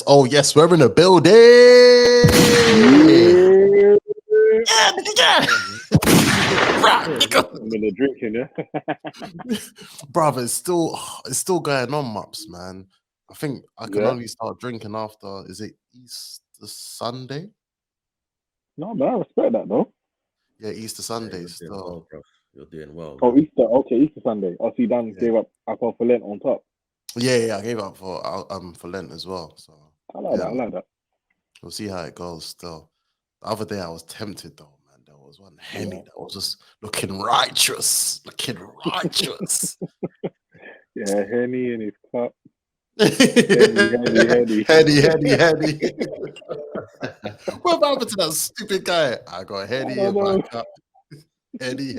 Oh yes, we're in the building. I'm in the drinking, yeah. Brother, it's still going on, Mups, man. I think I can only start drinking after, is it Easter Sunday? No, man, I respect that though. Yeah, Easter Sunday. You're doing well, bro. You're doing well. Oh, Easter. Okay, Easter Sunday. Oh, so you done gave up alcohol for Lent on top. Yeah, I gave up for Lent as well. So I like that. We'll see how it goes. Still, the other day I was tempted though, man. There was one Henny that was just looking righteous. Yeah, Henny in his cup. Henny. What happened to that stupid guy? I got Henny in my cup. Henny.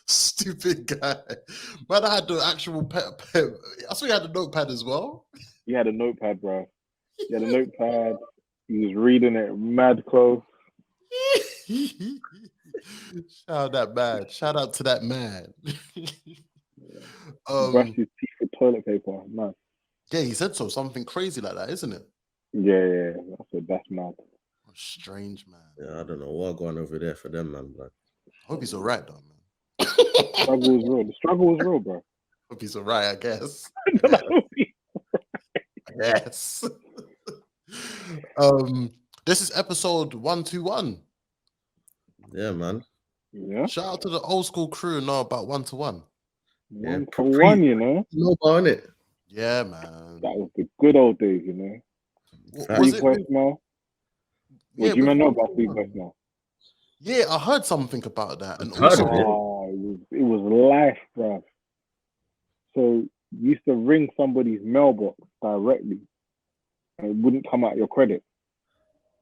Stupid guy. Man, I had the actual pen. I saw you had a notepad as well. He had a notepad, bro. He had a notepad. He was reading it mad close. Shout out to that man. Brushed his teeth with toilet paper. Nice. Yeah, he said so. Something crazy like that, isn't it? Yeah. That's mad. Strange, man. Yeah, I don't know what going over there for them, man. Like, I hope he's all right, though, man. The struggle was real, bro. Hope he's all right, I guess. Yes. This is episode 121. Yeah, man. Yeah. Shout out to the old school crew know about 121. Yeah, 121, you know. No on it. Yeah, man. That was the good old days, you know. Free voicemail. What do you know about free voicemail? Yeah, I heard something about that. And it was life, bro. So you used to ring somebody's mailbox directly and it wouldn't come out your credit.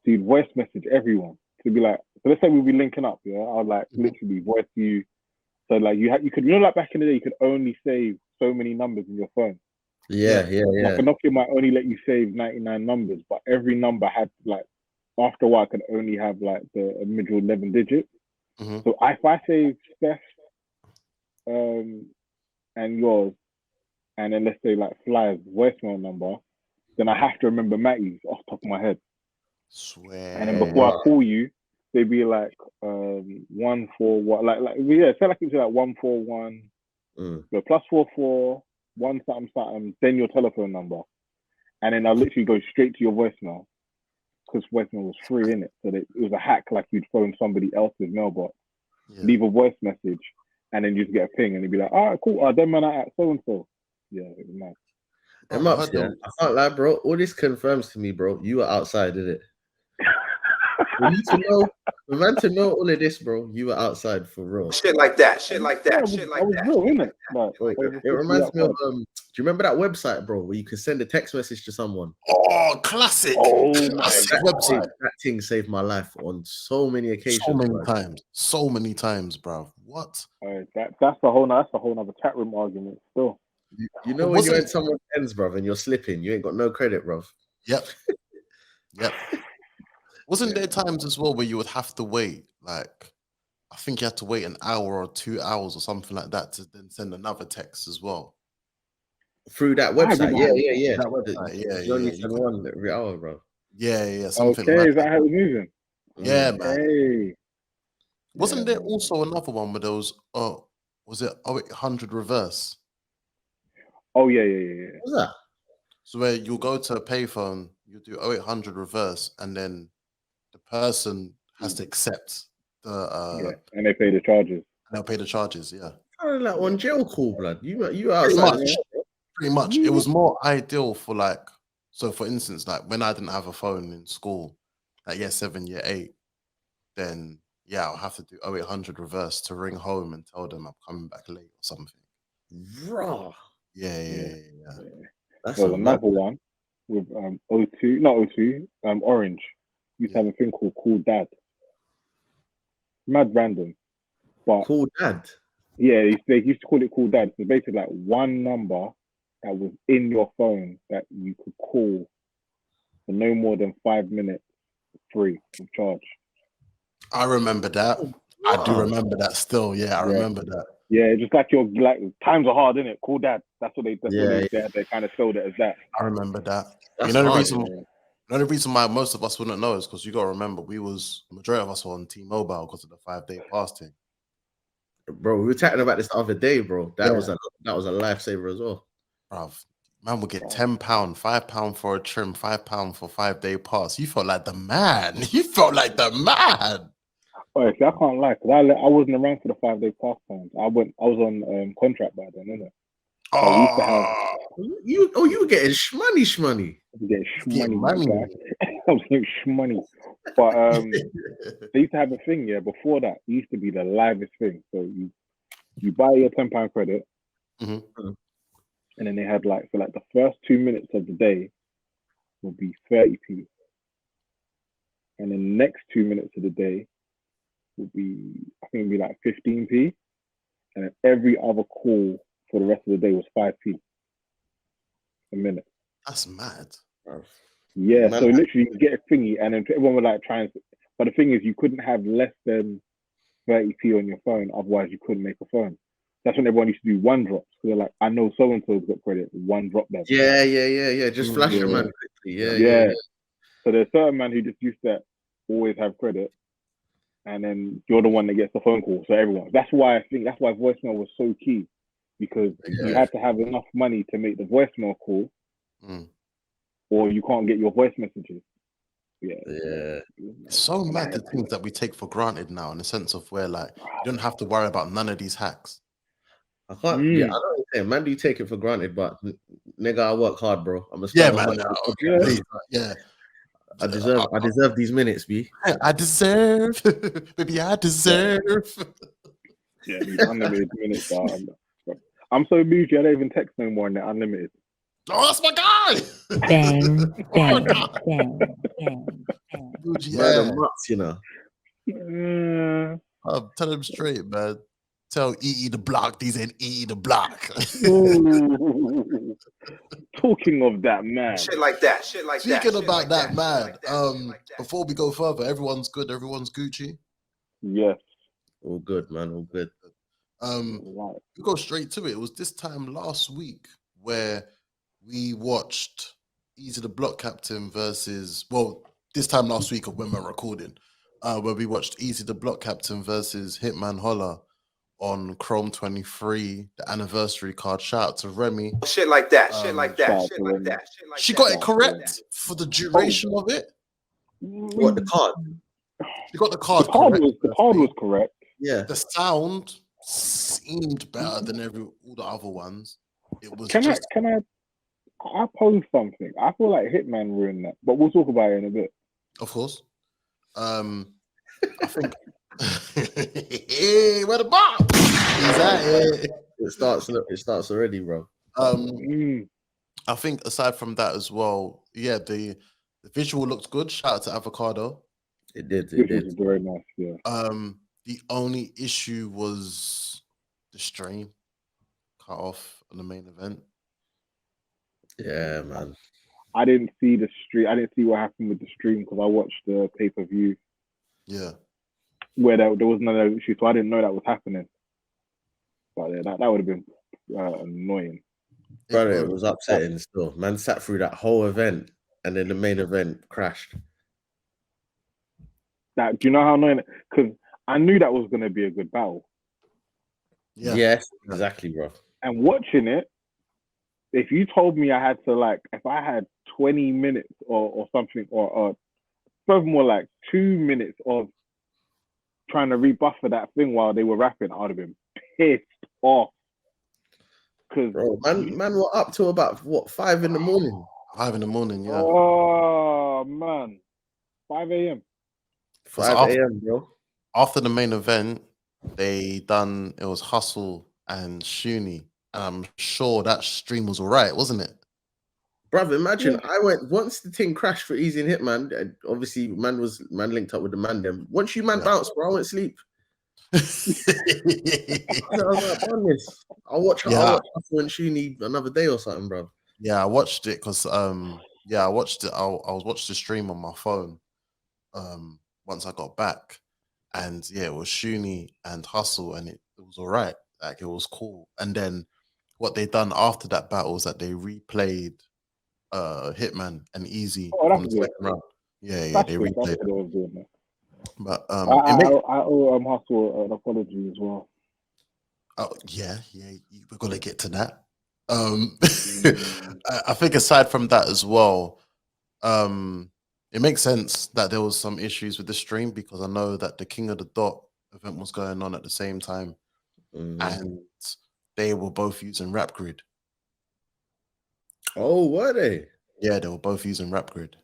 So you'd voice message everyone to be like, so let's say we'd be linking up, yeah? I'd like literally voice you. So like you could, like back in the day, you could only save so many numbers in your phone. Yeah. Like a Nokia might only let you save 99 numbers, but every number had like, after a while, I could only have like the middle 11 digits. Mm-hmm. So if I save Steph and yours, and then let's say like Fly's voicemail number, then I have to remember Matty's off the top of my head. Swear. And then before I call you, they'd be like 141, like say like it's like 141, but +44 1 something, then your telephone number, and then I'll literally go straight to your voicemail because voicemail was free in it, so it was a hack. Like you'd phone somebody else's mailbox, leave a voice message, and then you just get a ping, and they'd be like, "All right, cool. Them man at so and so." Yeah, it was nice. I can't lie, bro. All this confirms to me, bro. You were outside, did it? For man to know all of this, bro, you were outside for real. Shit like that. Real, innit? It reminds me of do you remember that website, bro, where you can send a text message to someone? Oh, classic! Classic website. That thing saved my life on so many occasions. So many times, bro. What? That's a whole nother chat room argument. Still, you know when you're in someone's ends, bro, and you're slipping, you ain't got no credit, bro. Yep. Wasn't there times as well where you would have to wait, like, I think you had to wait an hour or 2 hours or something like that to then send another text as well? Through that website, yeah. That website, You only send one every hour, bro. Yeah. Something like is that how it's moving? Yeah, man. Hey. Wasn't there also another one where there was, was it 0800 reverse? Oh, yeah. What's that? So where you'll go to a payphone, you do 0800 reverse, and then the person has to accept the and they pay the charges. They'll pay the charges, yeah. Like on jail call, blood. You outside. Pretty much. It was more ideal for like, so for instance, like when I didn't have a phone in school, like year 7, year 8, then yeah, I'll have to do 0800 reverse to ring home and tell them I'm coming back late or something. Raw. Yeah. There's another one with O2, not O2, Orange. Used to have a thing called Cool Dad. Mad random. But Cool Dad. Yeah, they used to call it Cool Dad. So basically like one number that was in your phone that you could call for no more than 5 minutes free of charge. I remember that. I do remember that still. Yeah, I remember that. Yeah, just like your times are hard, innit? Cool Dad. That's what they kind of sold it as that. I remember that. That's you know hard, the reason why most of us wouldn't know is because you gotta remember majority of us were on T-Mobile because of the 5-day pass thing. Bro, we were chatting about this the other day, bro. That was a lifesaver as well. Bruv, man would get £10, £5 for a trim, £5 for 5-day pass. You felt like the man. Oh, see, I can't lie, because I wasn't around for the 5-day pass times. I was on contract by then, innit? You were getting shmoney. Money. I was getting shmoney. But they used to have a thing, before that, it used to be the livest thing. So you buy your £10 credit, and then they had like the first 2 minutes of the day would be 30p. And then the next 2 minutes of the day would be, I think it'd be like 15p. And then every other call for the rest of the day was 5p a minute. That's mad. Yeah, so literally you get a thingy and then everyone would like try and, but the thing is you couldn't have less than 30p on your phone, otherwise you couldn't make a phone. That's when everyone used to do one drops. So they're like, I know so-and-so's got credit, one drop them. Yeah. Just flash them man quickly. Yeah. So there's certain man who just used to always have credit, and then you're the one that gets the phone call. So everyone. That's why voicemail was so key, because you had to have enough money to make the voicemail call, or you can't get your voice messages. Yeah. It's so mad the things that we take for granted now, in the sense of where like you don't have to worry about none of these hacks. I can't. Yeah, I know what you're saying. Man, do you take it for granted? But nigga, I work hard, bro. I'm a I deserve these minutes, B. I deserve, baby. I deserve. Yeah, these unlimited minutes. I'm so bougie, I don't even text no more in the unlimited. Oh, that's my guy. Bang. Bougie, man, nuts, you know. Tell him straight, man. Tell EE the block, these ain't EE the block. Talking of that, man. Shit like that. Speaking about that, man. Before we go further, everyone's good. Everyone's Gucci. Yes. All good, man. All good. We go straight to it. It was this time last week where we watched Eazy the Block Captain versus, this time last week of when we're recording, where we watched Eazy the Block Captain versus Hitman Holla on Chrome 23, the anniversary card. Shout out to Remy. Shit like that. She got it correct for the duration of it. What, the card? She got the card correct. The card was correct. Yeah. The sound seemed better than all the other ones. It was I pose something. I feel like Hitman ruined that, but we'll talk about it in a bit. Of course. I think hey, where the bomb? It starts already, bro. I think aside from that as well, the visual looked good. Shout out to Avocado. It did. Was very nice, yeah. The only issue was the stream cut off on the main event. Yeah, man. I didn't see the stream. I didn't see what happened with the stream because I watched the pay-per-view. Yeah. Where there was none of issue, so I didn't know that was happening. But yeah, that would have been annoying. Brother, it was upsetting still. Man sat through that whole event and then the main event crashed. Now, do you know how annoying? Because I knew that was going to be a good battle. Yeah. Yes, exactly, bro. And watching it, if you told me I had to if I had 20 minutes or something, or furthermore 2 minutes of trying to rebuff for that thing while they were rapping, I would have been pissed off. Bro, man were up till about 5 in the morning. 5 in the morning, yeah. Oh man, 5 a.m. 5 a.m., bro. after the main event, it was Hustle and Shooney. And I'm sure that stream was alright, wasn't it? Bruv, imagine I went once the thing crashed for Eazy and Hitman. And obviously, man linked up with the man. Then once you bounced, bro, I went sleep. I was like, on this. I'll watch Hustle and Shooney another day or something, bro. Yeah, I watched it because I watched it. I was watching the stream on my phone once I got back, and yeah, it was Shooney and Hustle, and it was all right. Like it was cool. And then what they done after that battle was that they replayed Hitman and Eazy from the second round. Yeah, they replayed it. But I owe Hustle an apology as well. Oh yeah, we're gonna get to that. I think aside from that as well, it makes sense that there was some issues with the stream because I know that the King of the Dot event was going on at the same time, and they were both using Rap Grid. Oh, were they? Yeah, they were both using Rap Grid.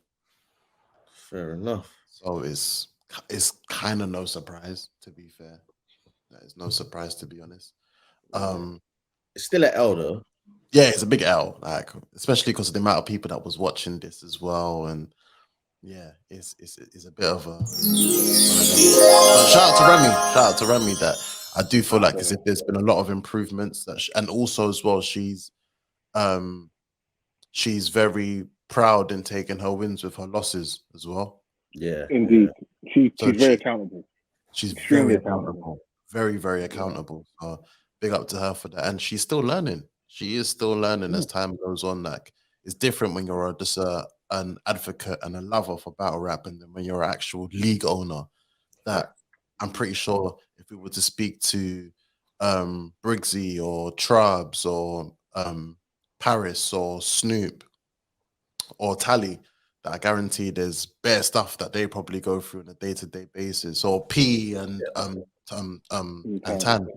Fair enough. So it's kind of no surprise, to be fair. That is no surprise, to be honest. It's still an L though. Yeah, it's a big L, like especially because of the amount of people that was watching this as well, and yeah, it's a bit of a. But shout out to Remy. That I do feel like as if there's been a lot of improvements and also as well she's very proud in taking her wins with her losses as well. Yeah, indeed, she's very accountable. She's very accountable, very very accountable. So big up to her for that, and she's still learning. She is still learning as time goes on. Like it's different when you're just an advocate and a lover for battle rap, and then when you're an actual league owner. That I'm pretty sure if we were to speak to Briggsy or Trubs or Paris or Snoop or Tally, that I guarantee there's bare stuff that they probably go through on a day-to-day basis. Or P and Tan.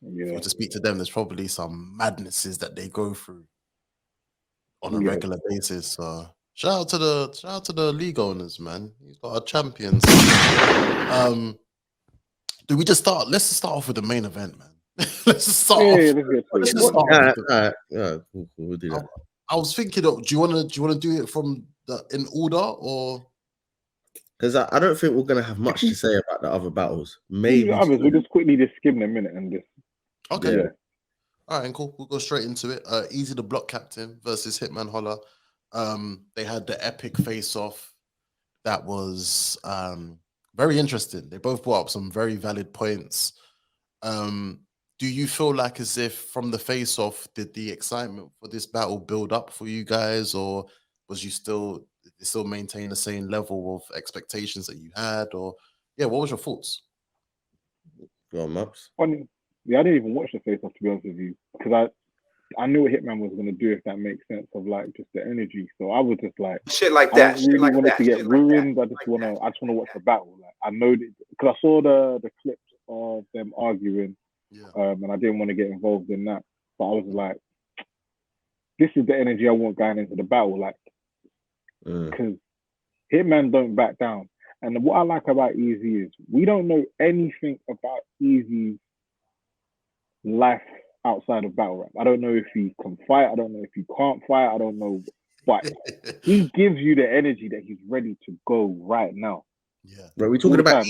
If we were to speak to them, there's probably some madnesses that they go through on a regular basis. So shout out to the league owners, man. You've got our champions. Do we just start? Let's just start off with the main event, man. Let's just start off. We'll do that. I was thinking, do you want to do it from in order or? Because I don't think we're gonna have much to say about the other battles. Maybe we'll just quickly skim them a minute and just. Okay. Yeah. All right, cool. We'll go straight into it. Eazy the Block Captain versus Hitman Holla. They had the epic face-off that was very interesting. They both brought up some very valid points. Do you feel like as if from the face-off, did the excitement for this battle build up for you guys, or was you still maintain the same level of expectations that you had, or what was your thoughts? Go on, Maps. Yeah, I didn't even watch the face-off, to be honest with you, because I knew what Hitman was going to do, if that makes sense, of like just the energy. So I was just like shit like that. I really wanted to get ruined. I just want to watch the battle. Like I know because I saw the clips of them arguing, and I didn't want to get involved in that. But I was like, this is the energy I want going into the battle, like because Hitman don't back down. And what I like about Eazy is we don't know anything about Eazy's life outside of battle rap. I don't know if he can fight. I don't know if he can't fight. I don't know. But he gives you the energy that he's ready to go right now. Yeah. Bro, we're talking about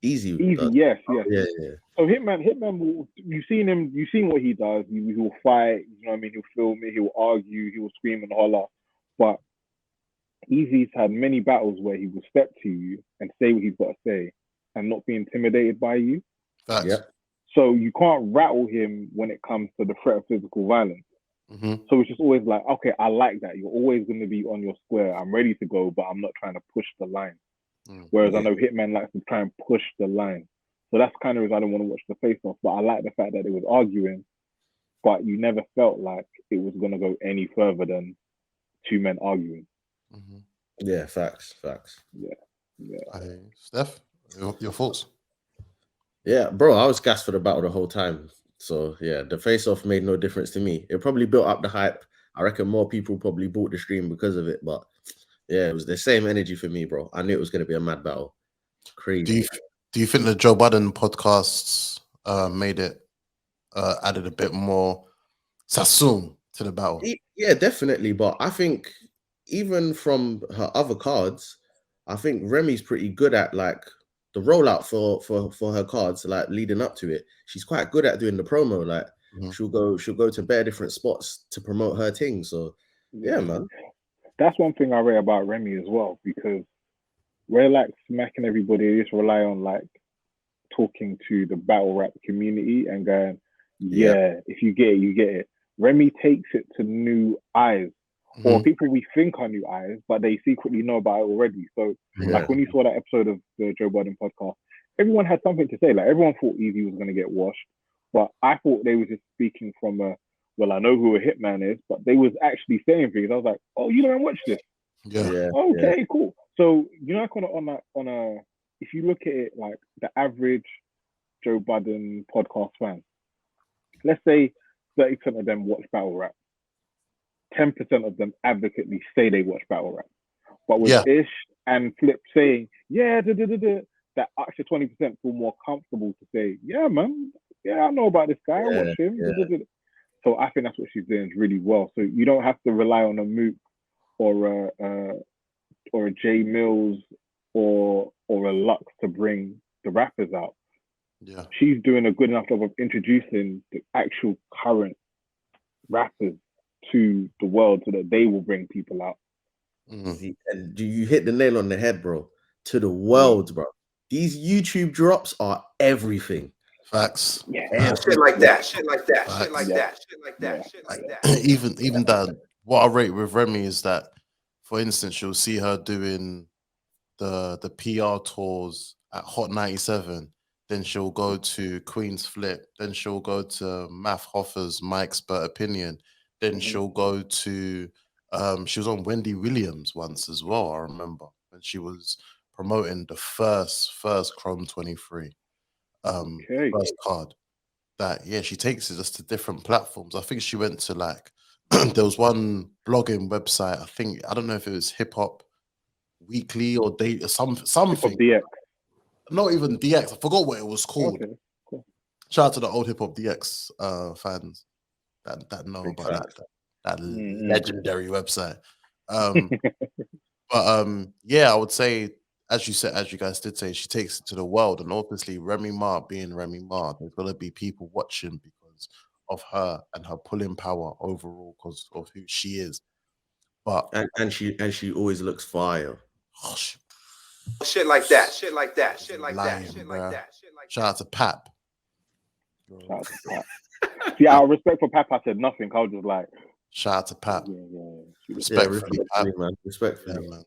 Eazy. Eazy, yes. Yeah. So Hitman, you've seen what he does. He will fight, you know what I mean? He'll film it, he'll argue, he'll scream and holler. But Eazy's had many battles where he will step to you and say what he's got to say and not be intimidated by you. Facts. Yeah. So you can't rattle him when it comes to the threat of physical violence. So it's just always like, okay, I like that. You're always going to be on your square. I'm ready to go, but I'm not trying to push the line. Whereas I know Hitman likes to try and push the line. So that's kind of the reason I don't want to watch the face-off. But I like the fact that they was arguing, but you never felt like it was going to go any further than two men arguing. Yeah, facts. Yeah. Steph, your thoughts? Yeah, bro, I was gassed for the battle the whole time. So yeah, the face-off made no difference to me. It probably built up the hype. I reckon more people probably bought the stream because of it. But yeah, it was the same energy for me, bro. I knew it was going to be a mad battle. Crazy. Do you think the Joe Budden podcasts made it added a bit more sassoon to the battle? Yeah, definitely. But I think even from her other cards, I think Remy's pretty good at like the rollout for her cards, like leading up to it. She's quite good at doing the promo. Like she'll go to bare different spots to promote her thing. So yeah, man. That's one thing I read about Remy as well, because we're like smacking everybody, just rely on like talking to the battle rap community and going, yeah, if you get it, you get it. Remy takes it to new eyes, or people we think are new eyes, but they secretly know about it already. So, like when you saw that episode of the Joe Budden podcast, everyone had something to say. Like everyone thought Eazy was going to get washed, but I thought they were just speaking from a, well, I know who a hitman is, but they was actually saying things. I was like, oh, you don't watch this? Yeah. Okay, cool. So you know, kind of on a, if you look at it like the average Joe Budden podcast fan, let's say 30% of them watch battle rap. 10% of them advocately say they watch battle rap. But with Ish and Flip saying, that extra 20% feel more comfortable to say, yeah, man, I know about this guy, I watch him. So I think that's what she's doing really well. So you don't have to rely on a Mook or a Jay Mills or a Lux to bring the rappers out. Yeah, she's doing a good enough job of introducing the actual current rappers to the world so that they will bring people out. And you hit the nail on the head, bro. To the world, bro. These YouTube drops are everything. Facts. Shit like that. Even that. What I rate with Remy is that, for instance, you'll see her doing the PR tours at Hot 97. Then she'll go to Queen's Flip. Then she'll go to Math Hoffer's My Expert Opinion. Then she'll go to she was on Wendy Williams once as well, I remember, when she was promoting the first Chrome 23 first card. That she takes it just to different platforms. I think she went to like there was one blogging website, I don't know if it was Hip Hop Weekly or Date or something. DX. Not even DX. I forgot what it was called. Okay, cool. Shout out to the old Hip Hop DX fans that know about that legendary website. But I would say, as you guys did say, she takes it to the world, and obviously Remy Ma being Remy Ma, there's gonna be people watching because of her and her pulling power overall because of who she is. But and she always looks fire. Oh, shit like that. Shout out to Pap. See, out of respect for Pap, I said nothing. I was just like, shout out to Pap. Respectfully, man. Respectfully, man.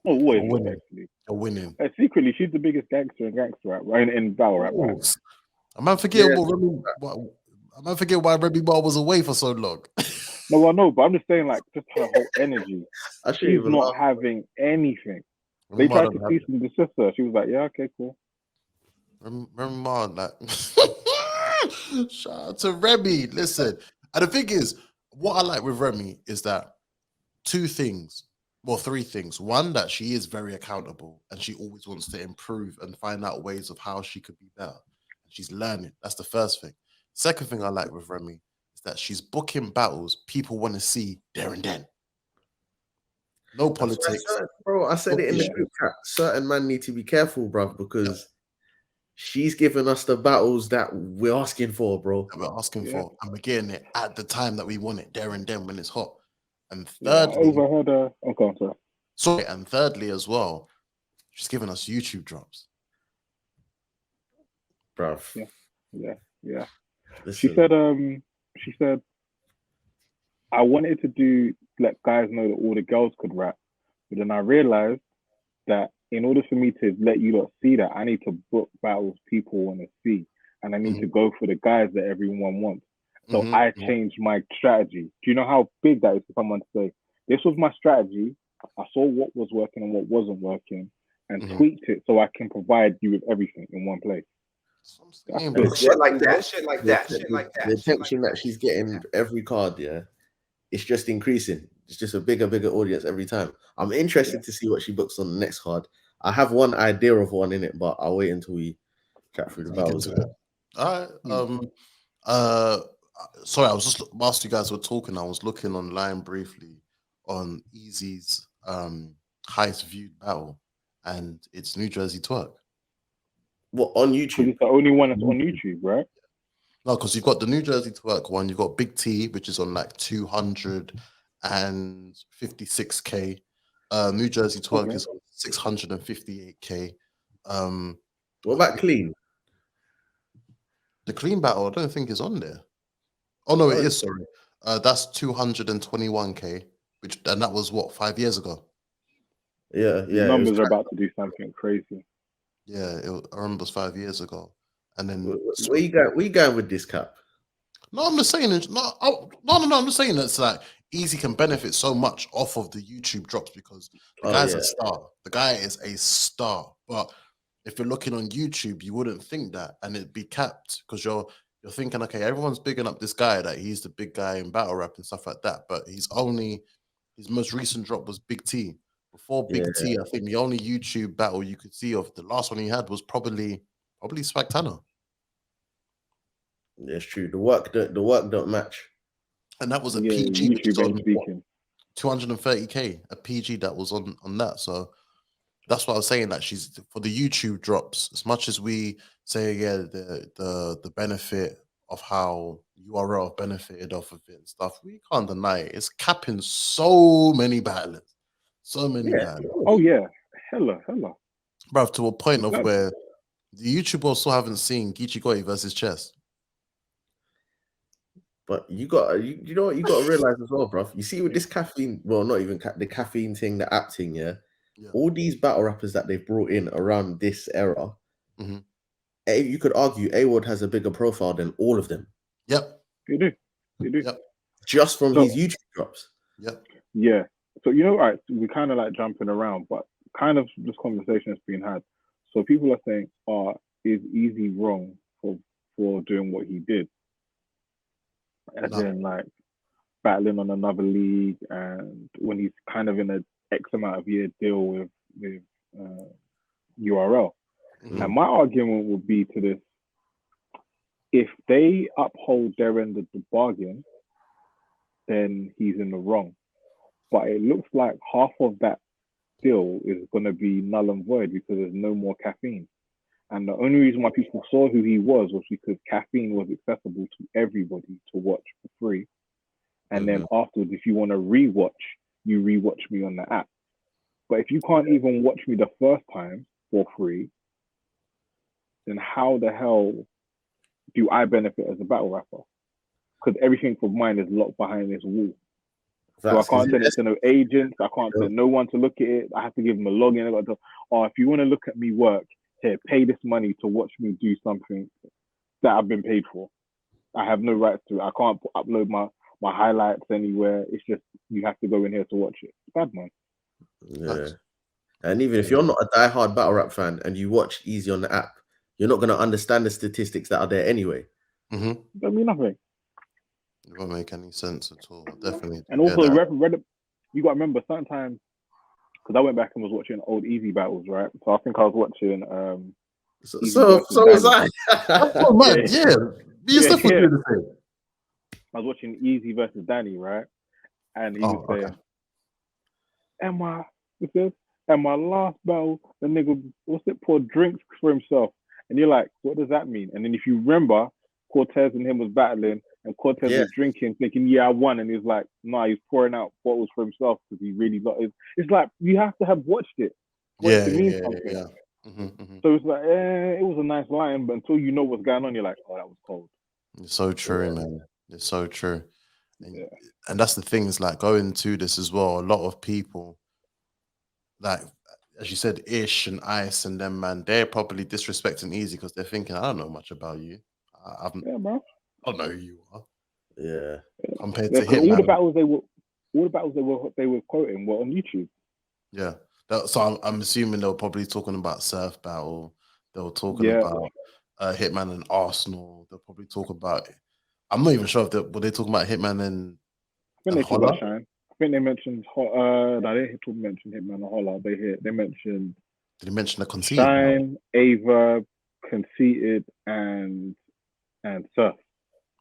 Oh, always respectfully. Winning. Secretly, she's the biggest gangster in gangster rap, right? In battle rap. Right? I might forget why Remy Ma was away for so long. No, I know, but I'm just saying, like, just her whole energy. She's not having anything. They tried to cease and desist her. She was like, yeah, okay, cool. Remy Ma, like, shout out to Remy. Listen, and the thing is, what I like with Remy is that three things. One, that she is very accountable and she always wants to improve and find out ways of how she could be better. She's learning. That's the first thing. Second thing I like with Remy is that she's booking battles people want to see there and then. No politics. Bro, I said it in the group chat. Certain man need to be careful, bro, because she's giving us the battles that we're asking for, bro. That we're asking for. And we're getting it at the time that we want it, there and then when it's hot. And thirdly, and thirdly as well, she's giving us YouTube drops. Bro. Yeah. She said, I wanted to let guys know that all the girls could rap, but then I realized that in order for me to let you lot see that, I need to book battles people want to see, and I need to go for the guys that everyone wants. So I changed my strategy. Do you know how big that is for someone to say, this was my strategy, I saw what was working and what wasn't working, and tweaked it so I can provide you with everything in one place. Shit like that. The attention that she's getting every card, it's just increasing. It's just a bigger audience every time. I'm interested to see what she books on the next card. I have one idea of one in it, but I'll wait until we chat through the battles. All right. Sorry, I was just whilst you guys were talking, I was looking online briefly on Eazy's highest viewed battle, and it's New Jersey Twerk. What, on Because YouTube? it's the only one that's on YouTube, right? No, because you've got the New Jersey Twerk one, you've got Big T, which is on like 256k. New Jersey Twerk is on 658k. What about Clean? The Clean battle, I don't think is on there. Oh no, it is. Sorry, that's 221k, and that was what, 5 years ago. Yeah. The numbers are about to do something crazy. Yeah, I remember it was 5 years ago. And then where you going with this, Cap? No, I'm just saying. No. I'm just saying that's like Eazy can benefit so much off of the YouTube drops because the guy's a star. The guy is a star. But if you're looking on YouTube, you wouldn't think that, and it'd be capped because you're thinking, okay, everyone's bigging up this guy, that he's the big guy in battle rap and stuff like that. But his most recent drop was Big T. Before Big T, I think the only YouTube battle you could see of the last one he had was probably Spectator. That's true. The work don't match. And that was a PG, which is on speaking. 230k, a PG that was on that. So that's what I was saying. That she's for the YouTube drops. As much as we say, the benefit of how URL benefited off of it and stuff, we can't deny it. It's capping so many battlers, so many battlers. Oh yeah, hella, bro. To a point of where the YouTubers still haven't seen Geechee Gotti versus Chess. But you know what you got to realize as well, bro. You see with this caffeine, well, not even the caffeine thing, the app thing, all these battle rappers that they've brought in around this era, you could argue A.Ward has a bigger profile than all of them. Yep, they do. Yep. Just from his YouTube drops. Yep. Yeah. So all right, we kind of like jumping around, but kind of this conversation has been had. So people are saying, is Eazy wrong for doing what he did? As in like battling on another league, and when he's kind of in a X amount of year deal with URL. And my argument would be to this: if they uphold their end of the bargain, then he's in the wrong. But it looks like half of that deal is going to be null and void because there's no more caffeine. And the only reason why people saw who he was because caffeine was accessible to everybody to watch for free. And then afterwards, if you want to rewatch, you rewatch me on the app. But if you can't even watch me the first time for free, then how the hell do I benefit as a battle rapper? Because everything of mine is locked behind this wall. So I can't send it to no agents. I can't send no one to look at it. I have to give them a login. I got to, if you want to look at me work, here, pay this money to watch me do something that I've been paid for. I have no rights to it. I can't upload my highlights anywhere. It's just you have to go in here to watch it. It's bad, man. Yeah. And even if you're not a diehard battle rap fan and you watch Eazy on the app, you're not going to understand the statistics that are there anyway. Don't mean nothing. It won't make any sense at all. Definitely. And also, you got to remember sometimes, because I went back and was watching old Eazy battles, right? So I think I was watching. So was I. Oh man, yeah. I was watching Eazy versus Danny, right? And he was saying, "And my last battle, the nigga poured drinks for himself." And you're like, what does that mean? And then if you remember, Cortez and him was battling, and Cortez was drinking, thinking, "Yeah, I won." And he's like, "Nah, he's pouring out bottles for himself because he really got it." It's like you have to have watched it for it to mean something. So it's like, it was a nice line, but until you know what's going on, you're like, "Oh, that was cold." It's so true, man. It's so true. And that's the thing, is like going to this as well. A lot of people, like as you said, Ish and Ice and them, man, they're probably disrespecting Eazy because they're thinking, I don't know much about you. I don't know who you are. Yeah. Compared to him, all the battles they were quoting were on YouTube. Yeah. So I'm assuming they were probably talking about Surf Battle. They were talking about Hitman and Arsenal. They'll probably talk about. I'm not even sure if were they talking about Hitman and. I think they talked about Shine. I think they mentioned. They didn't mention Hitman and Holla. They mentioned Did he mention the conceited? Shine, Ava, Conceited, and Surf.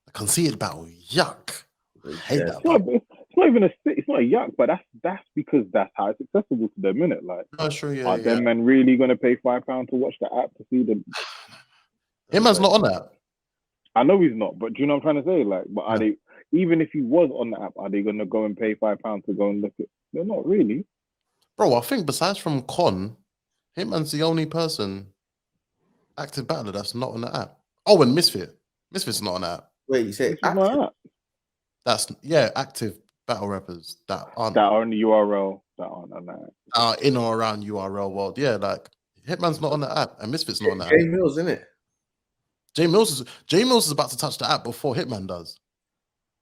The conceited battle, yuck. I hate that It's not, battle. it's not even it's not a yuck, but that's because that's how it's accessible to them, innit? Like, No, sure, yeah, are yeah. them men really gonna pay £5 to watch the app to see the? Hitman's not on that. I know he's not, but do you know what I'm trying to say? Like, but are Yeah. they? Even if he was on the app, are they gonna go and pay £5 to go and look at? They're not really. Bro, I think besides from Con, Hitman's the only person active battler that's not on the app. Oh, and Misfit. Misfit's not on the app. Wait, you say Which is not app. That's active battle rappers that aren't That are in the URL that aren't on that. In or around URL world. Yeah, like Hitman's not on the app and Misfit's not on the app. Jay Mills, isn't it? Jay Mills is about to touch the app before Hitman does.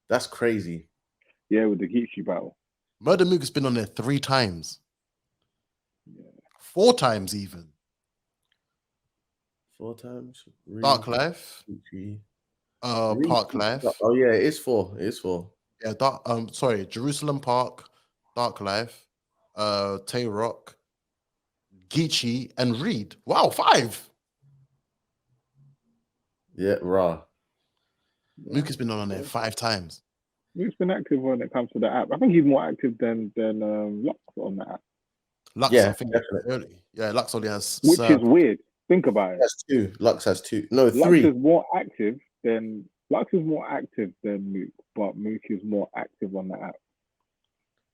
That's crazy. Yeah, with the Geechee battle. Murder Mook has been on there 3 times. Yeah. 4 times even. 4 times. Dark Life. Park Life. Oh yeah, it is 4. It is 4. Yeah, Jerusalem Park, Dark Life, Tay Rock, Geechee, and Reed. Wow, 5. Yeah, raw. Mook has been on there 5 times. Mook's been active when it comes to the app. I think he's more active than Lux on the app. Lux, Yeah, I think definitely. early. Yeah, Lux only has Which is weird. Think about it. Has 2. Lux has 2. No, Lux 3. is more active than Mook, but Mook is more active on the app.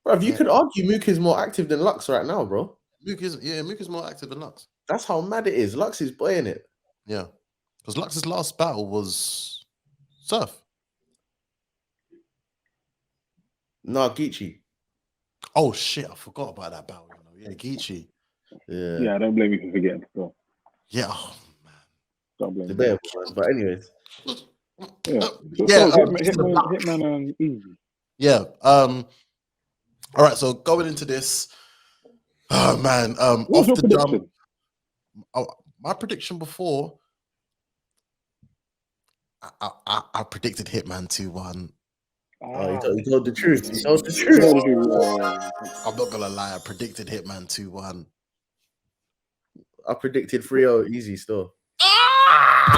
Bro, you could argue Mook is more active than Lux right now, bro. Mook is more active than Lux. That's how mad it is. Lux is boying it. Yeah. Because Lux's last battle was Surf. Nah, Geechee. Oh shit, I forgot about that battle. Yeah, Geechee. Yeah, don't blame me for forgetting. So. Yeah, oh man. Don't blame me. Debatable, man. But anyways. Yeah. Hitman and Eazy. Yeah. All right, so going into this. Oh man. What's Off your the prediction? jump. My prediction before. I predicted Hitman 2-1. Oh, he told the truth. He told the truth. I'm not gonna lie, I predicted Hitman 2-1. I predicted 3-0 easy still. I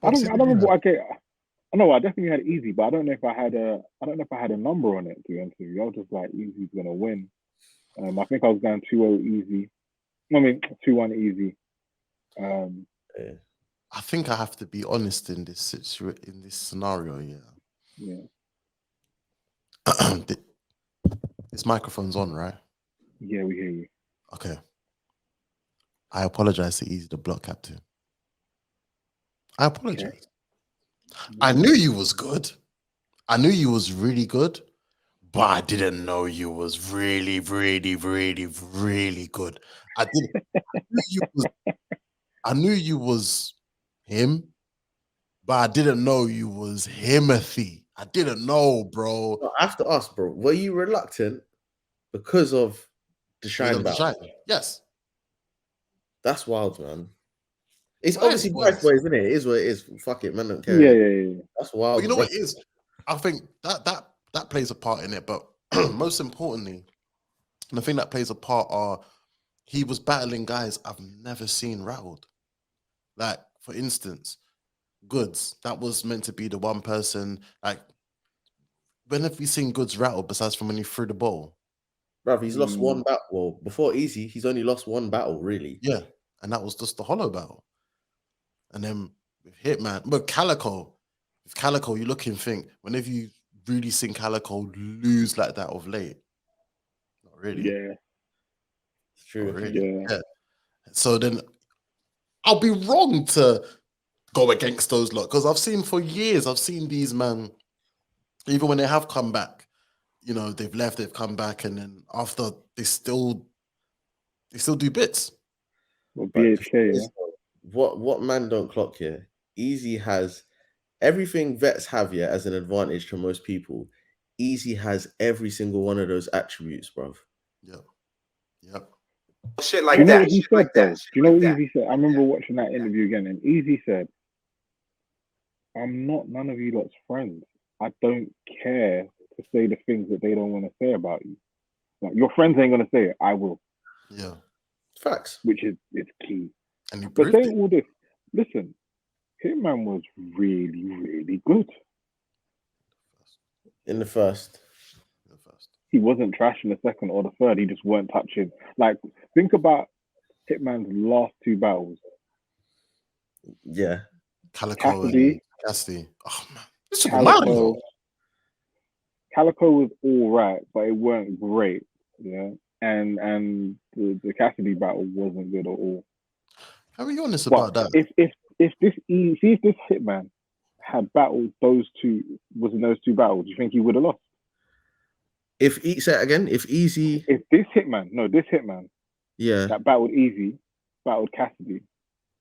don't remember. Okay, I know I definitely had Easy, but I don't know if I had a number on it. To be honest with you, I was just like Easy's gonna win. I think I was going 2-0 Easy. I mean 2-1 Easy. I think I have to be honest in this scenario. Yeah. This microphone's on, right? Yeah, we hear you. Okay. I apologize to Eazy, the block captain. I apologize. Okay. I knew you was good. I knew you was really good, but I didn't know you was really, really, really, really good. I knew you was him, but I didn't know you was Himothy. I didn't know, bro. I have to ask, bro, were you reluctant because of the Shine battle? Yes. That's wild, man. It's obviously Price Boys, isn't it? It is what it is. Fuck it, man. Don't care. Yeah. That's wild. But you know what it is? I think that plays a part in it. But most importantly, the thing that plays a part are he was battling guys I've never seen rattled. Like, for instance, Goods. That was meant to be the one person. Like, when have we seen Goods rattled besides from when he threw the ball? Bruv, he's lost 1 battle. Well, before Eazy, he's only lost 1 battle, really. Yeah, and that was just the Hollow battle. And then with Hitman, but Calico, you look and think, whenever you really seen Calico lose like that of late, not really. Yeah, it's true. Really. Yeah. So then I'll be wrong to go against those lot because I've seen for years. I've seen these man, even when they have come back, they've left, they've come back, and then after they still do bits. Well, BHK, yeah. What man don't clock here? Eazy has everything vets have here as an advantage to most people. Eazy has every single one of those attributes, bruv. Yep. Shit like that. He said though. Do you know what Eazy said? I remember watching that interview again, and Eazy said, "I'm not none of you lot's friends. I don't care to say the things that they don't want to say about you. Like, your friends ain't gonna say it. I will." Yeah. Facts. which is key. And you But proved saying it. all this, listen, Hitman was really, really good. In the first. He wasn't trash in the second or the third. He just weren't touching. Like, think about Hitman's last two battles. Yeah. Calico Cassidy. and Cassidy. Oh man, this is a while ago. Calico was all right, but it weren't great. Yeah, and the Cassidy battle wasn't good at all. Can we be honest But about that? if this Hitman had battled those two, was in those two battles, do you think he would have lost? Say it again. If Eazy, If this Hitman yeah, that battled Eazy, battled Cassidy,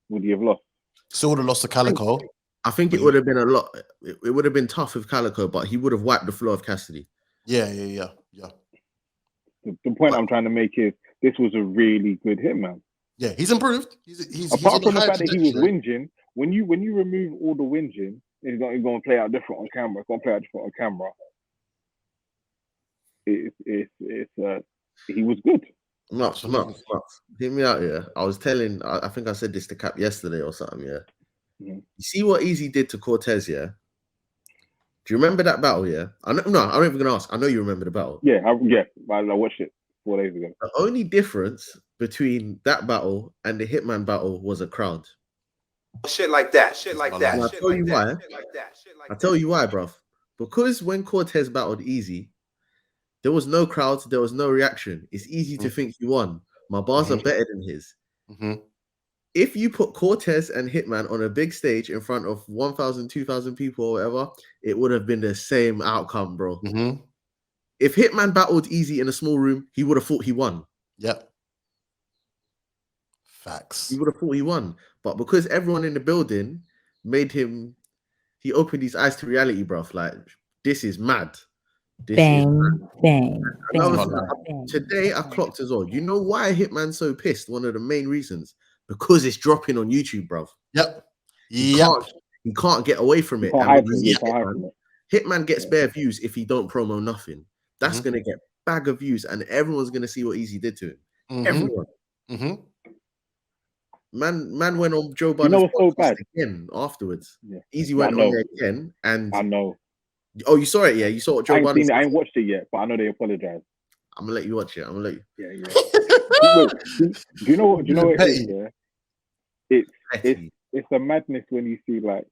would he have lost? Still would have lost to Calico. I think it would have been a lot. It would have been tough with Calico, but he would have wiped the floor of Cassidy. Yeah. The point I'm trying to make is this was a really good Hitman. Yeah, he's improved. He's apart on from a the high fact that he was trajectory. whinging. When you remove all the whinging, it's going to play out different on camera. It's going to play out different on camera. He was good. Nuts. Hear me out here. I was telling, I think I said this to Cap yesterday or something, yeah. Mm-hmm. You see what Eazy did to Cortez, yeah? Do you remember that battle, yeah? I'm not even going to ask. I know you remember the battle. Yeah, I watched it 4 days ago. The only difference between that battle and the Hitman battle was a crowd. Shit like that. Shit like that. I'll tell you why. I'll tell you why, bruv. Because when Cortez battled Eazy, there was no crowd, there was no reaction. It's easy to think he won. My bars are better than his. If you put Cortez and Hitman on a big stage in front of 1,000, 2,000 people or whatever, it would have been the same outcome, bro. If Hitman battled Eazy in a small room, he would have thought he won. Yep. Facts. He would have thought he won. But because everyone in the building made him, he opened his eyes to reality, bruv. Like, this is mad. Bang. Today, I clocked as well. You know why Hitman's so pissed? One of the main reasons. Because it's dropping on YouTube, bruv. Yep. He can't get away from it. Hitman gets bare views if he don't promo nothing. That's going to get bag of views and everyone's going to see what Eazy did to him. Everyone. Man went on Joe Budden's what's so bad? Again afterwards. Yeah. Eazy went on there again and... I know. Oh, you saw it? Yeah, you saw what Joe Budden I ain't watched it yet, but I know they apologize. I'm gonna let you watch it. I'm gonna let you. Yeah. Do you know what it is? Yeah? It's a madness when you see like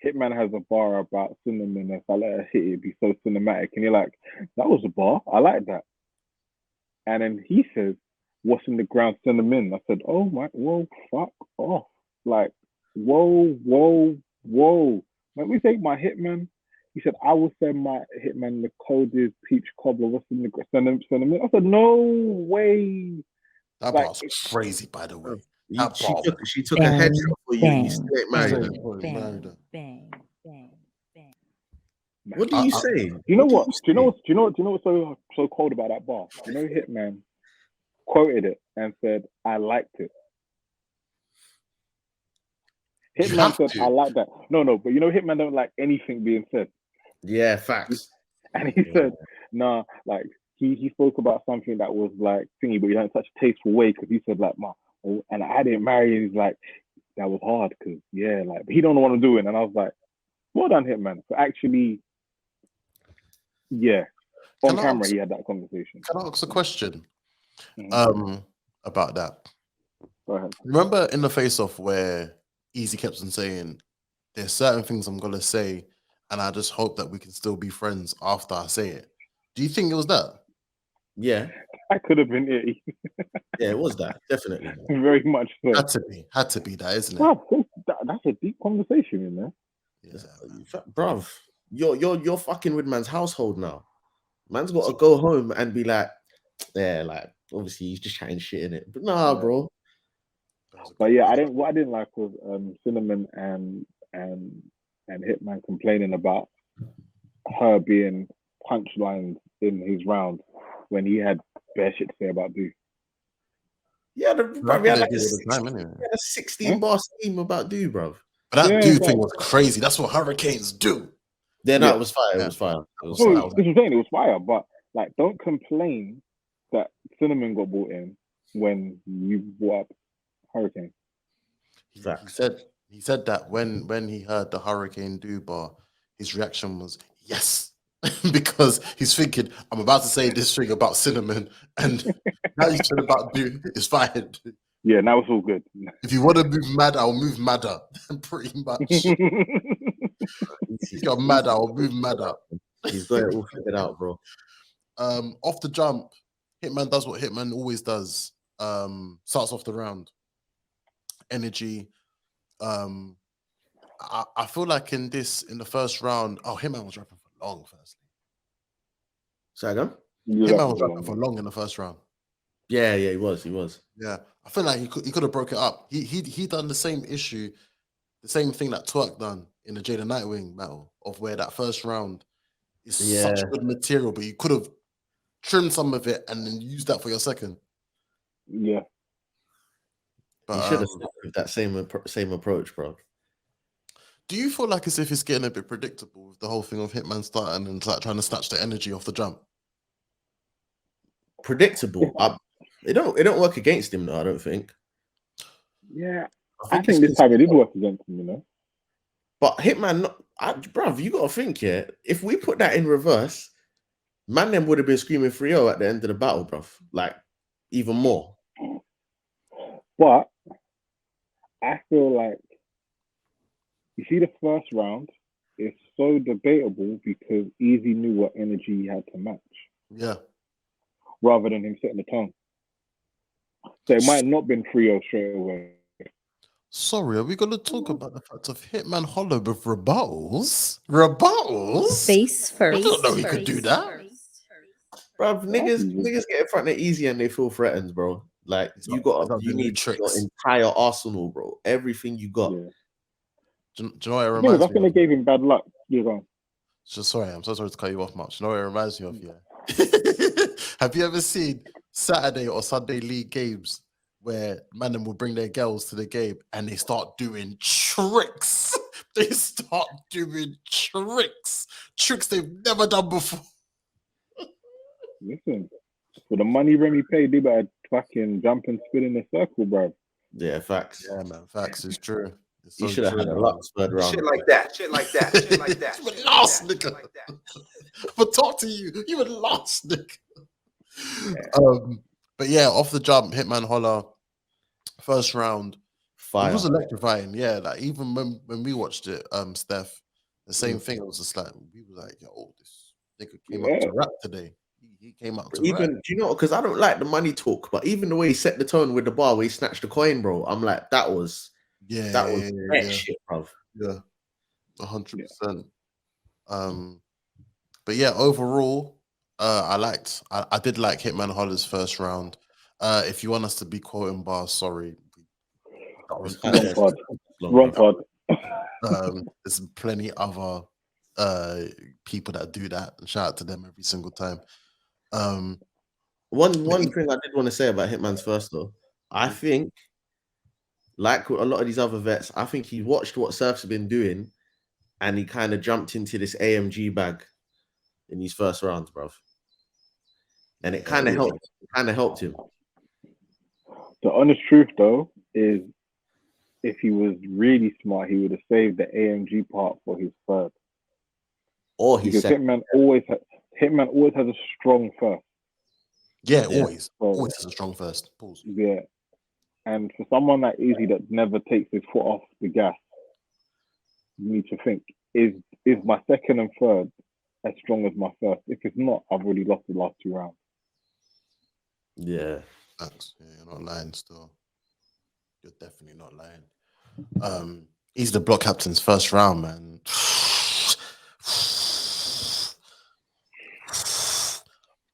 Hitman has a bar about cinnamon. If I let her hit it, be so cinematic, and you're like, that was a bar. I like that. And then he says, "What's in the ground, cinnamon?" I said, "Oh my, whoa, fuck off!" Like, whoa. Let me take my Hitman. He said, "I will send my Hitman the coldest peach cobbler. What's in the cinnamon?" I said, "No way." That bar's crazy, by the way. She took a headshot for you. You still ain't married her. What do you say? Do you know what? Do you know what's so cold about that bar? You know, Hitman quoted it and said, "I liked it." Hitman said, "I like that." No, but you know, Hitman don't like anything being said. Yeah, facts. And he said, "Nah, like he spoke about something that was like thingy, but you don't such a tasteful way because he said like, and I didn't marry." And he's like, that was hard because but he don't know what I'm doing. And I was like, well done, Hitman. So actually, on camera he had that conversation. Can I ask a question about that? Go ahead. Remember in the face-off where Eazy kept on saying, "There's certain things I'm gonna say, and I just hope that we can still be friends after I say it." Do you think it was that? Yeah. That could have been it. Yeah, it was that. Definitely. Very much so. Had to be that, isn't it? Bruv, that's a deep conversation, you know? Yeah. Bruv, you're fucking with man's household now. Man's got to go home and be like, like obviously he's just chatting shit in it. But nah, bro. But yeah, what I didn't like was Cinnamon and Hitman complaining about her being punchlines in his round when he had bare shit to say about Duke. Yeah, we had like a 16 bar scheme about Duke, bro. But that Duke thing was crazy. That's what hurricanes do. Yeah, no, it was fire. It was fire. It was fire, but like, don't complain that Cinnamon got brought in. when you brought up Hurricane. He said that when he heard the Hurricane do bar, his reaction was yes. Because he's thinking, I'm about to say this thing about cinnamon, and now you said about do it's fine. Yeah, now it's all good. If you want to move mad, I'll move madder. Pretty much. If you got mad, I'll move madder. He's got it all figured out, bro. Off the jump, Hitman does what Hitman always does. Starts off the round. Energy. I feel like in the first round, Hitman was rapping for long, firstly. Say again? Hitman was rapping for long in the first round. Yeah, he was. Yeah, I feel like he could have broke it up. He done the same issue, the same thing that Twerk done in the Jada Nightwing battle, of where that first round is such good material, but you could have trimmed some of it and then used that for your second. Yeah, but you should have with that same approach, bro. Do you feel like as if it's getting a bit predictable with the whole thing of Hitman starting and like trying to snatch the energy off the jump? Predictable. It don't work against him though, I don't think. Yeah, I think this time it did work against him, you know. But Hitman, bruv, you gotta think, if we put that in reverse, man, them would have been screaming 3-0 at the end of the battle, bruv. Like, even more. But I feel like, you see, the first round is so debatable because Eazy knew what energy he had to match. Yeah. Rather than him setting the tone. So it might not have been 3-0 straight away. Sorry, are we going to talk about the fact of Hitman Holla with rebuttals? Rebuttals? Face first. I don't know he could do that. Bro, niggas get in front of Eazy and they feel threatened, bro. Like, you need tricks. Your entire arsenal, bro. Everything you got. Yeah. Do you know what it reminds me of? I think they gave him bad luck. You're gone. Sorry, I'm so sorry to cut you off, Mark. Do you know what it reminds me of? Yeah. Have you ever seen Saturday or Sunday league games where man will bring their girls to the game and they start doing tricks? They start doing tricks they've never done before. Listen, for the money Remy paid, they better fucking jump and spin in a circle, bro. Yeah, facts. Yeah, man, facts is true. You should have had a lot third round. Shit like that. You were lost, nigga. But talk to you. You were lost, nigga. Yeah. But yeah, off the jump, Hitman Holla, first round. Fire. It was electrifying. Yeah, like even when we watched it, Steph, the same thing. It was just like we were like, yo, this nigga came up to rap today. He came out to rap. Do you know? Because I don't like the money talk, but even the way he set the tone with the bar, where he snatched the coin, bro. I'm like, that was shit, bro. Yeah, 100%. But yeah, overall, I did like Hitman Holla's first round. If you want us to be quoting bars, sorry. Wrong pod. There's plenty other people that do that. And shout out to them every single time. One thing I did want to say about Hitman's first though, I think, like a lot of these other vets, I think he watched what Surf's been doing, and he kind of jumped into this AMG bag in his first rounds, bruv. And it kind of helped. Kind of helped him. The honest truth though is, if he was really smart, he would have saved the AMG part for his third. Or he said, Hitman always has a strong first. Yeah, always has a strong first. Pause. Yeah, and for someone like Eazy that never takes his foot off the gas, you need to think: is my second and third as strong as my first? If it's not, I've already lost the last two rounds. Yeah, you're not lying. Still, you're definitely not lying. He's the block captain's first round, man.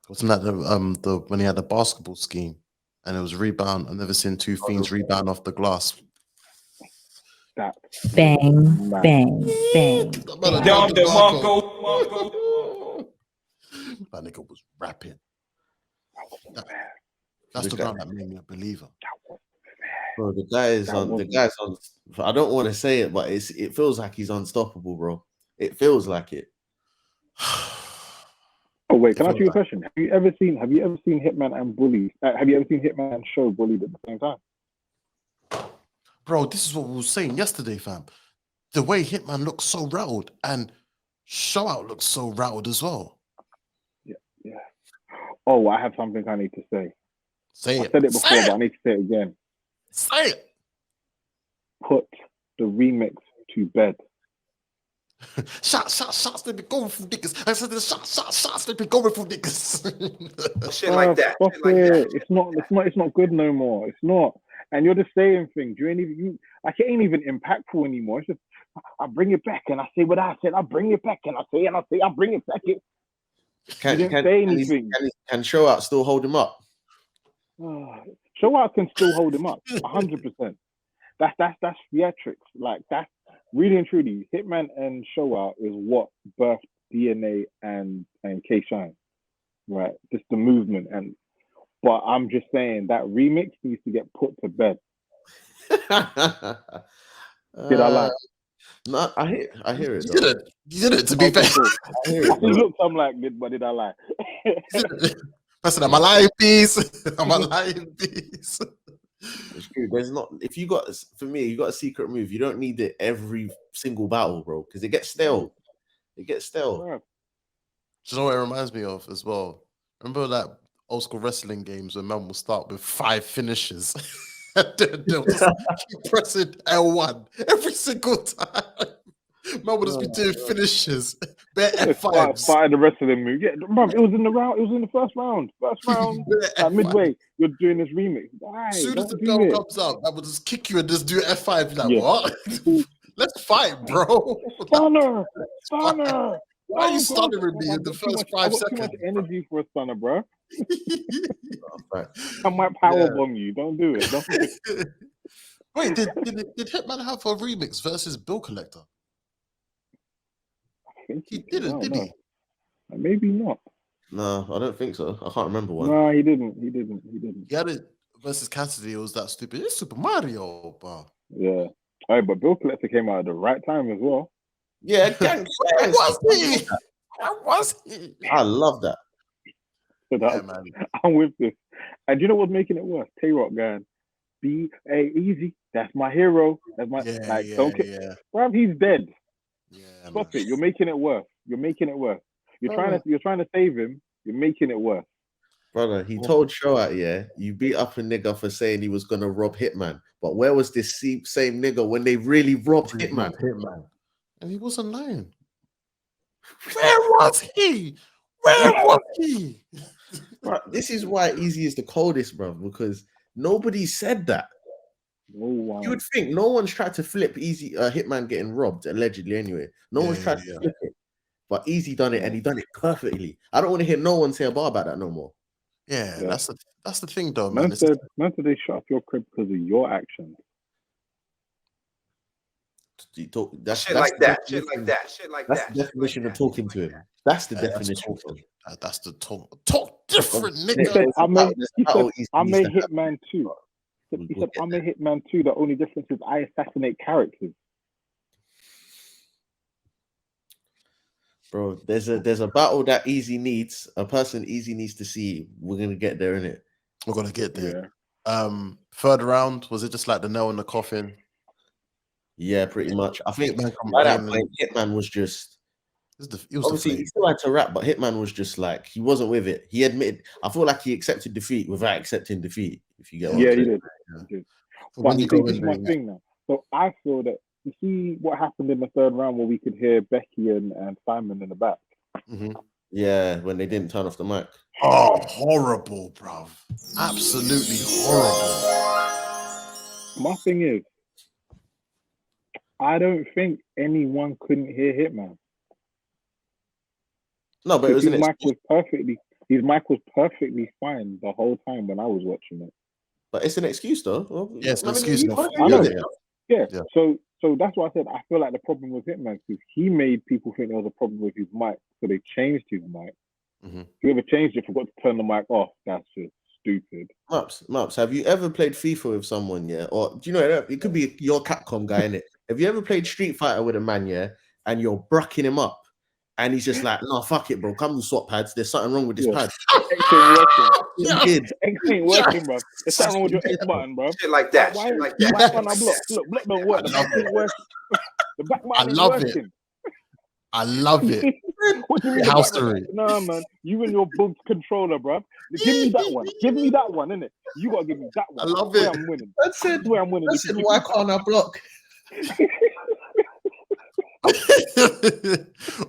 Wasn't that the when he had the basketball scheme and it was rebound? I've never seen two fiends rebound off the glass. That bang, bang. That nigga was rapping. That's the round that made me a believer. Bro, the guy's on. I don't want to say it, but it feels like he's unstoppable, bro. It feels like it. Oh wait, can I ask you a question? Have you ever seen Hitman and Bully? Have you ever seen Hitman and Show bullied at the same time? Bro, this is what we were saying yesterday, fam. The way Hitman looks so rattled and Show Out looks so rattled as well. Yeah. Oh, I have something I need to say. Say it. I said it before, but I need to say it again. Say it. Put the remix to bed. Shots, they be going for niggas. I said the shots, they be going for niggas. Shit like that. Stop Shit like it. that. It's not good no more. It's not. And you're just saying things. It ain't even impactful anymore. It's just I bring it back and I say what I said. I bring it back and I say I bring it back. You didn't say anything. Can Show Out still hold him up? Show Out can still hold him up. 100%. That's theatrics. Like that's really and truly, Hitman and Show Out is what birthed DNA and K Shine, right? Just the movement but I'm just saying that remix needs to get put to bed. Did I lie? No, I hear it. You did it. To be fair, I hear it. Look, I'm like, but did I lie? I said, I'm a lying piece. I'm a lying piece. It's true. There's not. If you got, for me, you got a secret move. You don't need it every single battle, bro, because it gets stale. It gets stale. Yeah. Do you know what it reminds me of as well? Remember that old school wrestling games where man will start with 5 finishes. They'll just keep pressing L1 every single time. Man would just be doing finishes. Bare F5s. Started the rest of them move. Yeah, bro, it was in the round. It was in the first round. Midway, you're doing this remix. Why? As soon as the bell comes up, I will just kick you and just do F5. You're like, what? Let's fight, bro. Stunner. Why are you stunnering me in the first 5 seconds? Too much energy for a stunner, bro. I might power bomb you. Don't do it. Don't do it. Wait, did Hitman have a remix versus Bill Collector? I think He didn't, did he? Maybe not. No, I don't think so. I can't remember one. No, he didn't. He had it versus Cassidy. It was that stupid. It's Super Mario, bro. Yeah. All right, but Bill Collector came out at the right time as well. Yeah, Where was he? I love that. So man. I'm with this. And you know what's making it worse? Tay-Rock going, Eazy, that's my hero. That's my don't care. Bro, he's dead. Yeah, stop it. You're making it worse. You're trying to save him. You're making it worse. Brother, he told Show Out, you beat up a nigga for saying he was gonna rob Hitman. But where was this same nigga when they really robbed Hitman? And he wasn't lying. Where was he? Where was he? Bro, this is why Eazy is the coldest, bro, because nobody said that. Oh, wow. You would think no one's tried to flip Eazy Hitman getting robbed, allegedly anyway. No one's tried to flip it. But Eazy done it and he done it perfectly. I don't want to hear no one say a bar about that no more. Yeah. That's the thing though, man. Man said they shut up your crib because of your actions. That's Shit like that. That's the definition of talking to him. That's the definition. That's the talk different, nigga. He said, I made Hitman 2. He said, I made Hitman 2. The only difference is I assassinate characters. Bro, there's a battle that Eazy needs, a person Eazy needs to see. We're gonna get there, innit? We're gonna get there. Yeah. Third round, was it just like the nail in the coffin? Yeah, pretty much. I think by that point, Hitman was just obviously he still had to rap, but Hitman was just like he wasn't with it. He admitted. I feel like he accepted defeat without accepting defeat. If you get what I'm saying. He did. But this is my thing now. So I feel that you see what happened in the third round where we could hear Becky and Simon in the back. Mm-hmm. Yeah, when they didn't turn off the mic. Oh, horrible, bro! Absolutely horrible. My thing is, I don't think anyone couldn't hear Hitman. No, but it was his mic was perfectly fine the whole time when I was watching it. But it's an excuse, though. Well, yes, an excuse. I know. Yeah. So that's why I said I feel like the problem with Hitman is he made people think there was a problem with his mic, so they changed his mic. Mm-hmm. Whoever changed it forgot to turn the mic off. That's just stupid. Maps, have you ever played FIFA with someone, or do you know it could be your Capcom guy in it? Have you ever played Street Fighter with a man, and you're brucking him up, And he's just like, no, fuck it, bro. Come with swap pads. There's something wrong with this pad. X ain't working. He did. X ain't working, bro. There's something wrong with your X button, bro. Shit like that. Why, Shit like that. why can't I block? Look, block don't work. The back ain't working. The back button ain't working. I love it. What do you mean? Housery. No, man. You and your bug controller, bro. Give me that one. Give me that one, innit? You gotta give me that one. I love Where it. I'm winning. That's it. Where I'm winning. That's it. Why can't I block?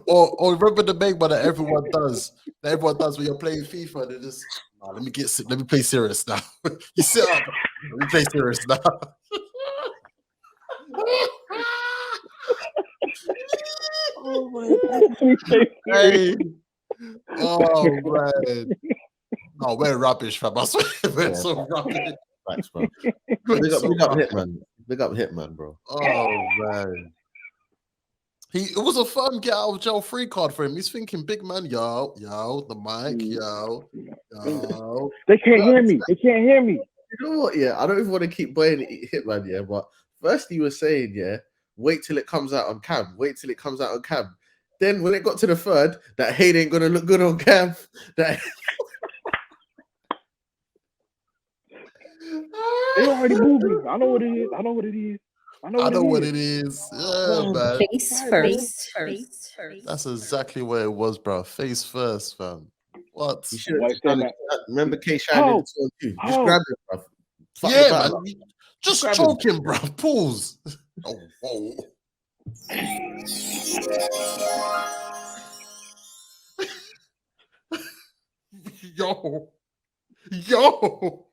or remember the big one that everyone does. That everyone does when you're playing FIFA. They just let me play serious now. You sit up. Let me play serious now. Oh my God. Hey. Oh man. No, we're rubbish, fam. I swear we're so rubbish. Thanks, bro. Big up Hitman. Big up Hitman, bro. Oh man. It was a fun get out of jail free card for him. He's thinking, big man, yo, the mic, yo. They can't hear me. They can't hear me. You know what? Yeah, I don't even want to keep buying Hitman, yeah, but first he was saying, yeah, wait till it comes out on cam. Wait till it comes out on cam. Then when it got to the third, that hate ain't gonna look good on cam. That They already moved me. I know what it is. I know what it is. I know what it is. Yeah, man. Face first. That's exactly what it was, bro. Face first, fam. What? you should have remember K Shine did it too. Just grab it, bro. Fuck Yeah, the battle. man. Just choke him, bro. Pause. Oh, whoa. Yo. Yo.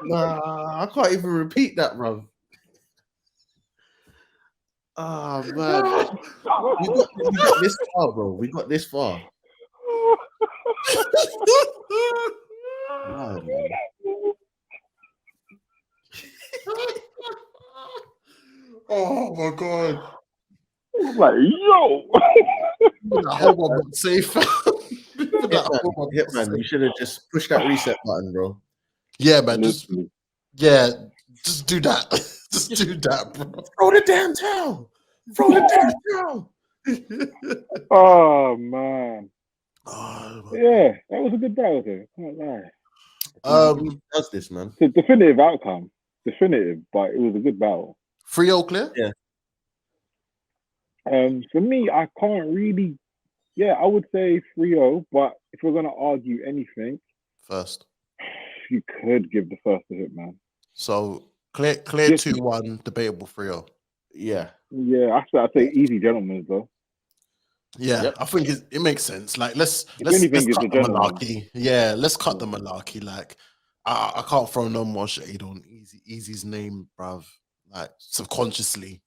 Nah, I can't even repeat that, bro. Oh man, we got this far, bro. We got this far. Wow, man. Oh my god. Like, yo. I hope I'm not safe. Hitman, you should have just pushed that reset button, bro. Yeah, man. Just do that. Just do that, bro. Throw the damn towel. Throw the damn towel. Oh man. Oh, Yeah, that was a good battle there. Can't lie. Who does this, man? It's a definitive outcome. Definitive, but it was a good battle. 3-0 clear? Yeah. For me, I can't really. Yeah, I would say 3-0, but if we're gonna argue anything, First. you could give the first to Hitman. So clear 2-1, debatable 3-0. Yeah. Yeah, I'd say easy gentlemen though. Yeah, Yep. I think it makes sense. Like let's anything, cut it's the a gentleman. malarkey. Yeah, let's cut the malarkey. Like I can't throw no more shade on Easy's name, bruv. Like subconsciously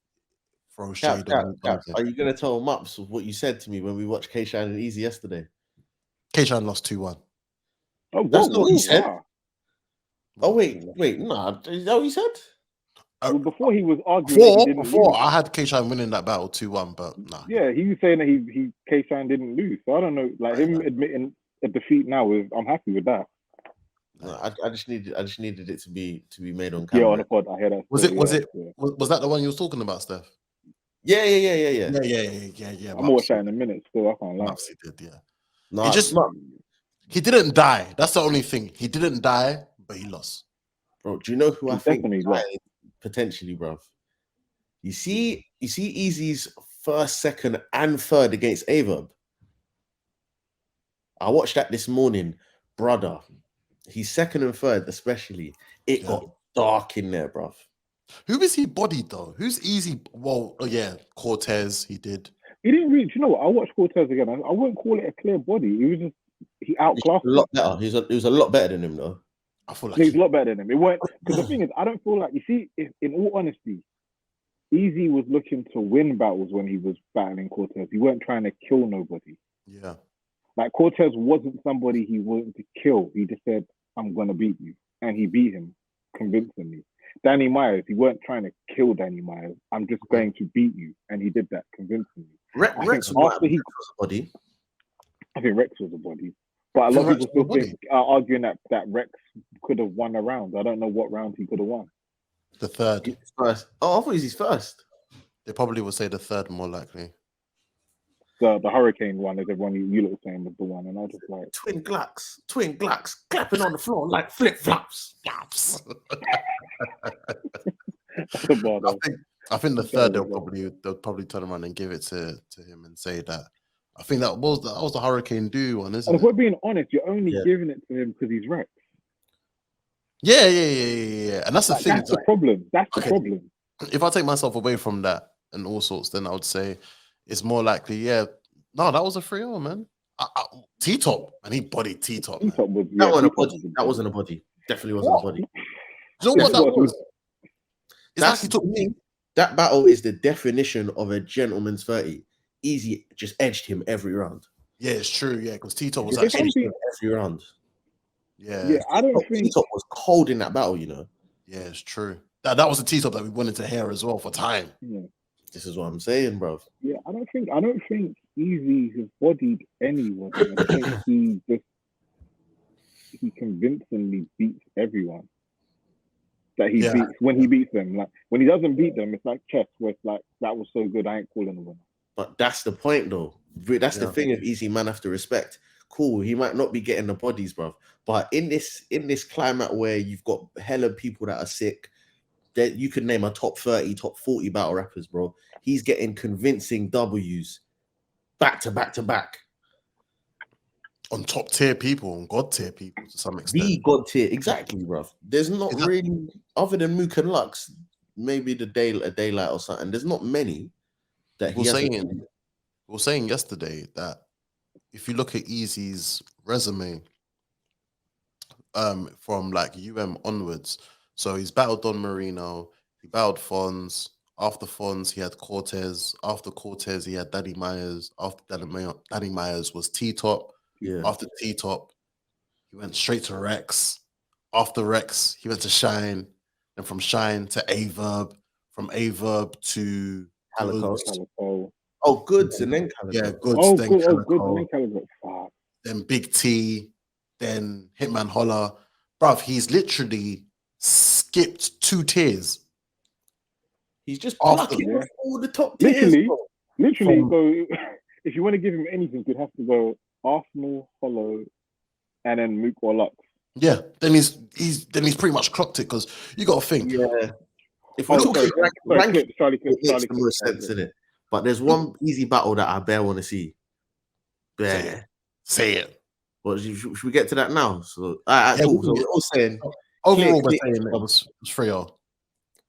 throw shade on. Are you gonna tell Mups what you said to me when we watched K Shine and Eazy yesterday? K-Shine lost 2-1. Oh, That's not what he said. wow. Oh wait, nah. Is that what he said? Well, before he was arguing. Before I had K-Shine winning that battle 2-1, but nah. Yeah, he was saying that he K-Shine didn't lose. So I don't know, like him admitting a defeat now I'm happy with that. No, I just needed it to be made on camera. Yeah, on the pod, I hear that. Was that the one you was talking about, Steph? Yeah. Yeah. I'm more shy in a minute still. I can't lie. Mopsy did, yeah. No, He didn't die. That's the only thing. He didn't die, but he lost. bro. Do you know who I think lost. potentially, bro? You see Eazy's first, second, and third against A.Ward. I watched that this morning, brother. He's second and third, especially. It got dark in there, bro. Who is he bodied though? Who's Eazy? Well, Cortez. He did. He didn't reach. You know what? I watched Cortez again. I wouldn't call it a clear body. He was just he outclassed. A lot better. He was a lot better than him, though. I feel like he's a lot better than him. It weren't because the thing is, I don't feel like in all honesty, Eazy was looking to win battles when he was battling Cortez. He weren't trying to kill nobody. Yeah. Like Cortez wasn't somebody he wanted to kill. He just said, "I'm gonna beat you," and he beat him convincingly. Danny Myers, he weren't trying to kill Danny Myers. I'm just going to beat you, and he did that convincingly. Rex after he body. I think Rex was a body, but a lot of people still are arguing that Rex could have won a round. I don't know what round he could have won. The third. First. Oh, I thought he's first. They probably would say the third more likely. The Hurricane one is everyone you lot saying was the one, and I was just like twin Glocks, clapping on the floor like flip flops. I think the third they'll probably turn around and give it to him and say that. I think that was the Hurricane Do one, isn't it? If we're being honest, you're only giving it to him because he's Rex. Yeah. And that's the thing. That's the problem. That's the problem. If I take myself away from that and all sorts, then I would say it's more likely, no, that was a 3-0, man. T-Top, and he bodied T-Top. That wasn't a body. Definitely wasn't a body. You know what that was? That's to me. That battle is the definition of a gentleman's 30. Eazy just edged him every round. Yeah, it's true. Yeah, because T-Top was actually every round. Yeah, I don't think T-Top was cold in that battle. Yeah, it's true. That was a T-Top that we wanted to hear as well for time. Yeah. This is what I'm saying, bro. Yeah, I don't think Eazy has bodied anyone. I think he convincingly beats everyone that he beats when he beats them. Like when he doesn't beat them, it's like chess, where it's like that was so good, I ain't calling a winner. But that's the point, though. That's the thing of Eazy, man. Have to respect. Cool, he might not be getting the bodies, bro. But in this climate where you've got hella people that are sick, that you could name a top 30, top 40 battle rappers, bro. He's getting convincing W's back to back to back. On top tier people, on God tier people to some extent. The God tier, exactly, bro. There's not really, other than Mook and Lux, maybe a Daylight or something. There's not many that he We were saying yesterday that if you look at Eazy's resume, from like onwards, so he's battled Don Marino, he battled Fonz. After Fonz, he had Cortez. After Cortez, he had Daddy Myers. After Daddy Myers was T-Top. Yeah. After T-Top, he went straight to Rex. After Rex, he went to Shine. And from Shine to A-Verb. From A-Verb to Calico. Oh, Goods and then Calico. Yeah, Goods, then Calico. Goods and then Calico. Fuck. Then Big T. Then Hitman Holla. Bruv, he's literally skipped 2 tiers. He's just plucking all the top tiers. Literally, so if you want to give him anything, you'd have to go Arsenal, Hollow, and then Mook or Lux. Yeah, then he's pretty much clocked it because you got to think. Yeah, if we're talking ranking, it makes the most sense, in it. But there's one Eazy battle that I want to see. Say it. Well, should we get to that now? So, cool. So we're all saying overall, we're saying it was 3-0.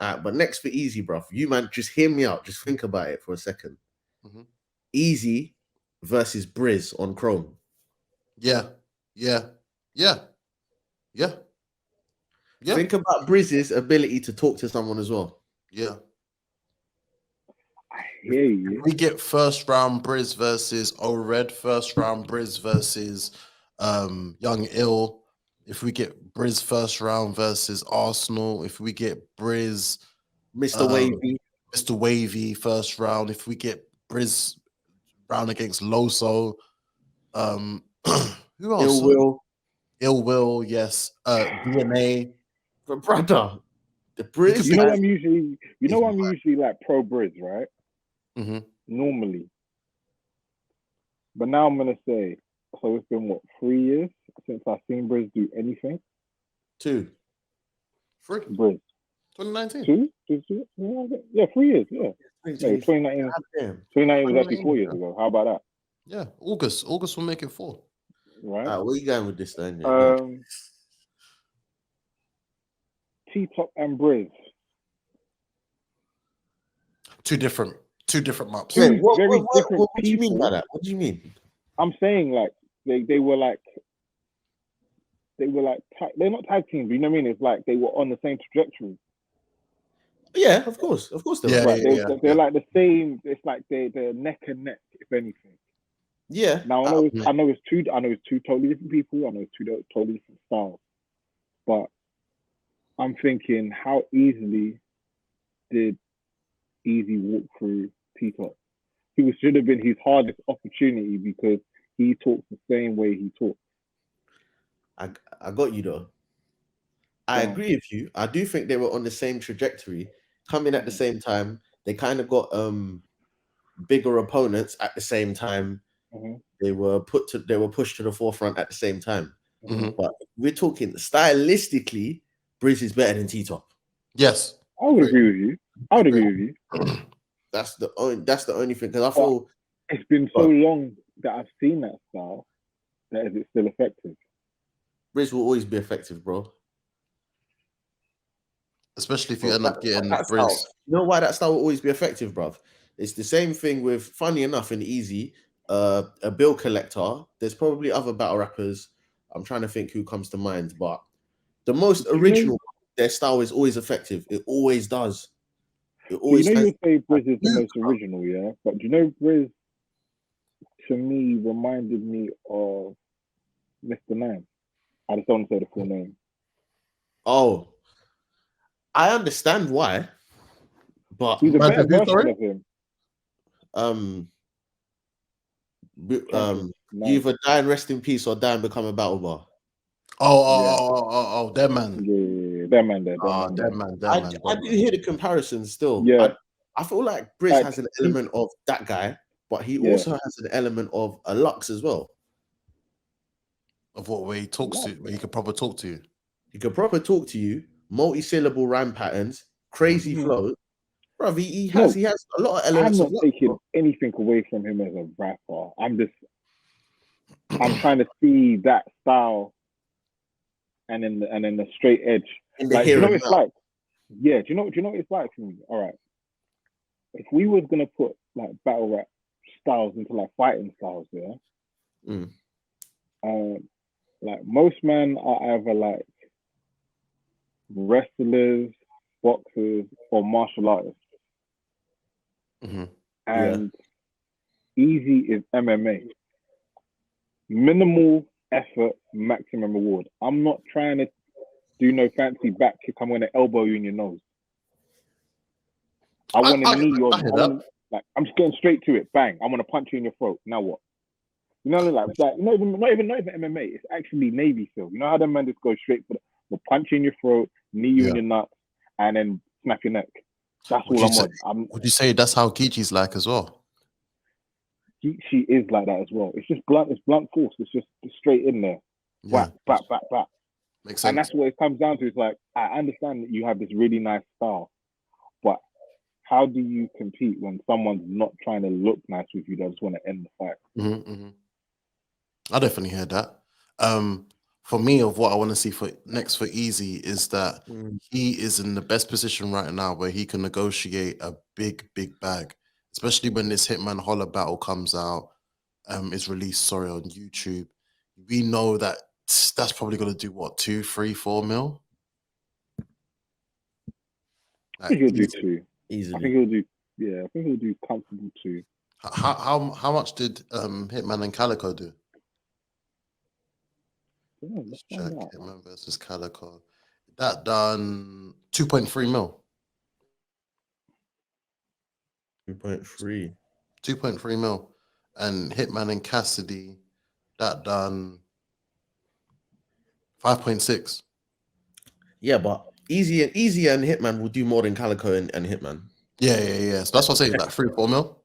But next for Eazy, bro. You man, just hear me out. Just think about it for a second. Mm-hmm. Eazy versus Briz on Chrome. Yeah. Think about Briz's ability to talk to someone as well. Yeah. I hear you. We get first round Briz versus O-Red, first round Briz versus Young Ill. If we get Briz first round versus Arsenal, if we get Briz, Mr. Wavy first round, if we get Briz round against Loso, who else? Ill Will, yes. DNA. But brother, the Briz. You know I'm usually like pro Briz, right? Mm-hmm. Normally. But now I'm gonna say, so it's been 3 years since I've seen Briz do anything? 2. 3. Briz. 2019. 2? Yeah, 3 years, yeah. 2019. 2019 was actually 4 years ago. How about that? Yeah, August will make it 4. Right. Where are you going with this then? T-Top and Briz. Two different maps. Yeah, what do you mean by that? What do you mean? I'm saying like they were like they're not tag teams, you know what I mean? It's like they were on the same trajectory. Yeah, of course they were. They're like the same. It's like they're neck and neck, if anything. Yeah. Now I know it's two totally different people. I know it's two totally different styles. But I'm thinking, how easily did Eazy walk through T-Top? Should have been his hardest opportunity because he talks the same way he talks. I got you though. I agree with you. I do think they were on the same trajectory, coming at the same time. They kind of got bigger opponents at the same time. They were pushed to the forefront at the same time. But we're talking stylistically, Briz is better than T-Top. Yes, I would agree with you. I would agree with you. That's the only thing, because I feel it's been so long that I've seen that style. That is it still effective? Briz will always be effective, bro. Especially if you end up getting that Briz. Style. You know why that style will always be effective, bruv? It's the same thing with, funny enough, in Eazy, a bill collector. There's probably other battle rappers. I'm trying to think who comes to mind, but the most original, their style is always effective. It always does. It always. You say Briz is the most original, yeah. But do you know Briz, to me, reminded me of Mr. Nine. I just don't want to say the full name. Oh, I understand why, but he's a better version of him. You either die and rest in peace or die and become a battle bar. That man. Yeah, that man there. I do hear the comparisons still. Yeah. I feel like Briz has an element of that guy, but he also has an element of a Lux as well. Of what way he talks to, where he could proper talk to you. He could proper talk to you, multi-syllable rhyme patterns, crazy flow. Bro, he has a lot of elements. I'm not taking anything away from him as a rapper. I'm trying to see that style and then the straight edge. Like, you know what it's like? Yeah, do you know what it's like for me? All right. If we was gonna put like battle rap styles into like fighting styles, like most men are either like wrestlers, boxers, or martial artists. And Eazy is MMA. Minimal effort, maximum reward. I'm not trying to do no fancy back kick. I'm going to elbow you in your nose. I want to knee your. I'm just getting straight to it. Bang! I want to punch you in your throat. Now what? You know, like that. Not even MMA. It's actually Navy SEAL. You know how them men just go straight for the punch you in your throat, knee you in your nuts, and then snap your neck. That's all I'm on. Would you say that's how Geechee's like as well? She is like that as well. It's just blunt. It's blunt force. It's just straight in there. Back. Makes sense. And that's what it comes down to. It's like, I understand that you have this really nice style, but how do you compete when someone's not trying to look nice with you? They just want to end the fight. I definitely heard that. For me, of what I want to see for next for Eazy is that he is in the best position right now where he can negotiate a big bag, especially when this Hitman Holla battle comes out, is released, on YouTube. We know that that's probably going to do what, 2, 3, 4 mil? I think he'll do 2. Easily. I think he'll do comfortable 2. How much did Hitman and Calico do? Let's check Hitman versus Calico. That done 2.3 mil. 2.3 mil. And Hitman and Cassidy, that done 5.6. Yeah, but Eazy and Hitman will do more than Calico and Hitman. Yeah. So that's what I'm saying, like 3 or 4 mil.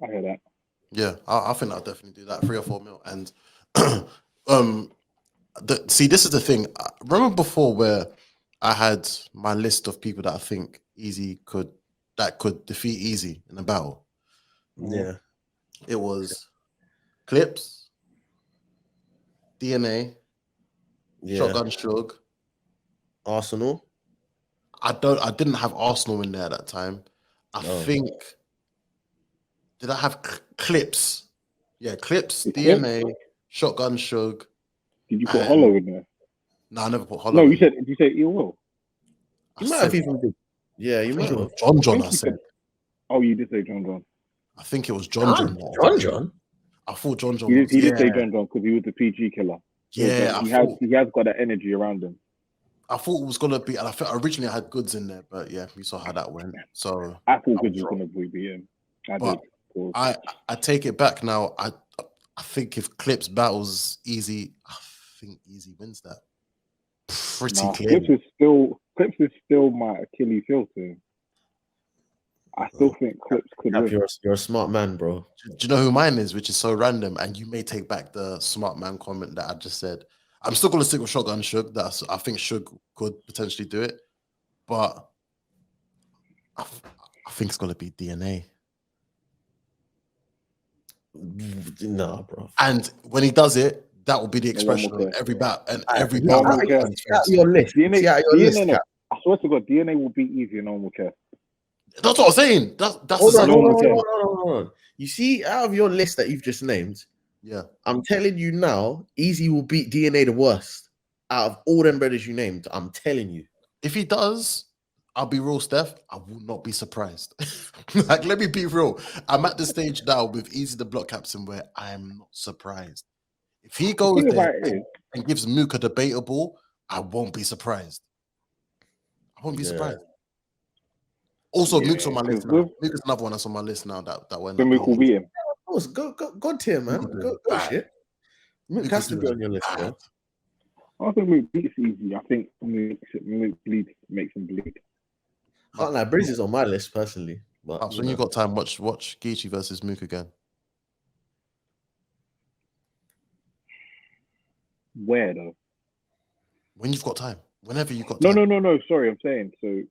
I hear that. Yeah, I think I'll definitely do that, 3 or 4 mil. And see, this is the thing. Remember before where I had my list of people that I think Eazy could defeat Eazy in a battle. Yeah, it was Clips, DNA, Shotgun Suge, Arsenal. I didn't have Arsenal in there at that time. I think. Did I have Clips? Yeah, Clips, DNA, Shotgun Suge. Did you put Hollow in there? No, I never put Hollow. No, you said. Did you say Ill Will? You might have even did. Yeah, you might have. John. I said. Oh, you did say John. I think it was John. John. I thought John. He did say John because he was the PG killer. Yeah, he has got that energy around him. I thought it was gonna be, and I thought originally I had Goods in there, but yeah, we saw how that went. So I thought Goods was gonna be him. I did. I take it back now. I think if Clips battles Eazy, I think Eazy wins that. Pretty clear. Clips is still my Achilles heel team. I still think Clips could win. You're a smart man, bro. Do you know who mine is, which is so random? And you may take back the smart man comment that I just said. I'm still going to stick with Shotgun Suge. I think Suge could potentially do it. But I think it's going to be DNA. Nah, bro. And when he does it, that will be the expression on every bat and every bat. Your list. DNA, I swear to God, DNA will beat Eazy and no one will care. That's what I'm saying. That's hold on. You see, out of your list that you've just named, yeah, I'm telling you now, Eazy will beat DNA the worst out of all them brothers you named. I'm telling you. If he does, I'll be real, Steph. I will not be surprised. Like, let me be real. I'm at the stage now with Eazy the block captain where I am not surprised. If he goes there and gives Mook a debatable, I won't be surprised. I won't be surprised. Also, Mook's on my list now. Mook is another one that's on my list now that went. Mook will beat him. Of course, God tier, man. Go shit. Mook has to be on your list, bro. I don't think Mook beats Eazy. I think Mook makes him bleed. Can't lie, Briz is on my list personally. But when you got time, watch Geechee versus Mook again. Where though? When you've got time. Whenever you've got time. No. Sorry, I'm saying so.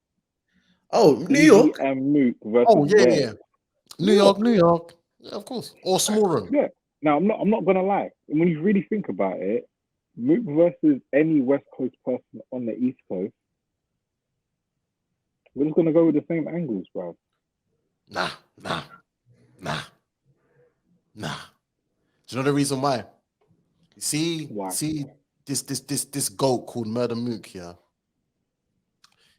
Oh, New York and Mook versus. Oh yeah. New York. Yeah, of course. Or small room. Yeah. Now I'm not gonna lie. When you really think about it, Mook versus any West Coast person on the East Coast, we're just gonna go with the same angles, bro. Nah. Do you know the reason why? See this GOAT called Murder Mook here.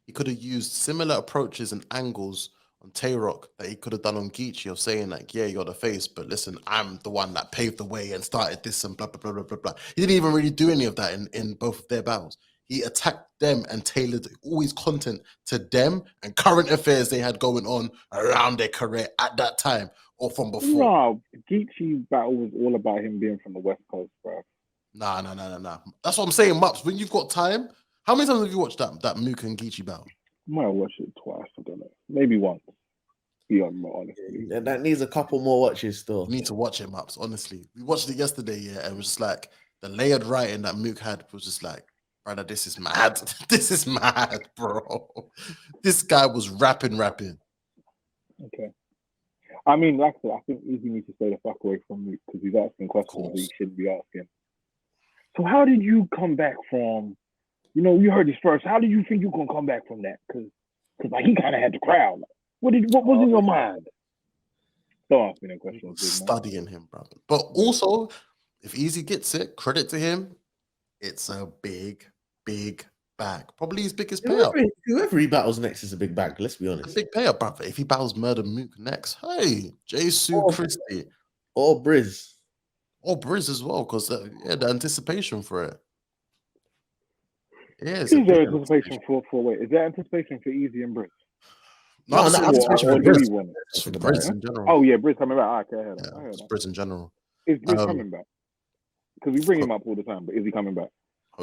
He could have used similar approaches and angles on Tay-Rock that he could have done on Geechee of saying like, yeah, you're the face, but listen, I'm the one that paved the way and started this and blah, blah, blah, blah, blah, blah. He didn't even really do any of that in both of their battles. He attacked them and tailored always content to them and current affairs they had going on around their career at that time or from before. No, Geechee's battle was all about him being from the West Coast, bro. Nah. That's what I'm saying, Mups. When you've got time, how many times have you watched that Mook and Geechee battle? I might have watched it twice. I don't know. Maybe once. Beyond more honestly. Yeah, that needs a couple more watches still. You need to watch it, Mups. Honestly, we watched it yesterday, yeah, and it was just like the layered writing that Mook had was just like, brother, this is mad. This is mad, bro. This guy was rapping. Okay. I mean, like I said, I think Eazy needs to stay the fuck away from Mook because he's asking questions he shouldn't be asking. So how did you come back from? You heard this first. How did you think you gonna come back from that? Because like he kind of had the crowd. What was in your mind? Don't ask me that question. Studying him, brother. But also, if Eazy gets it, credit to him. It's a big bag. Probably his biggest payout. Whoever he battles next is a big bag. Let's be honest. A big payout, brother. If he battles Murder Mook next, hey, Sue Christie or Briz. Or Briz as well, because the anticipation for it. Yeah, is there anticipation for wait? Is there anticipation for Eazy and Briz? No, anticipation for Briz. For Briz in general. Oh yeah, Briz coming back. Okay, I heard that. Briz in general. Is Briz coming back? Because we bring him up all the time, but is he coming back?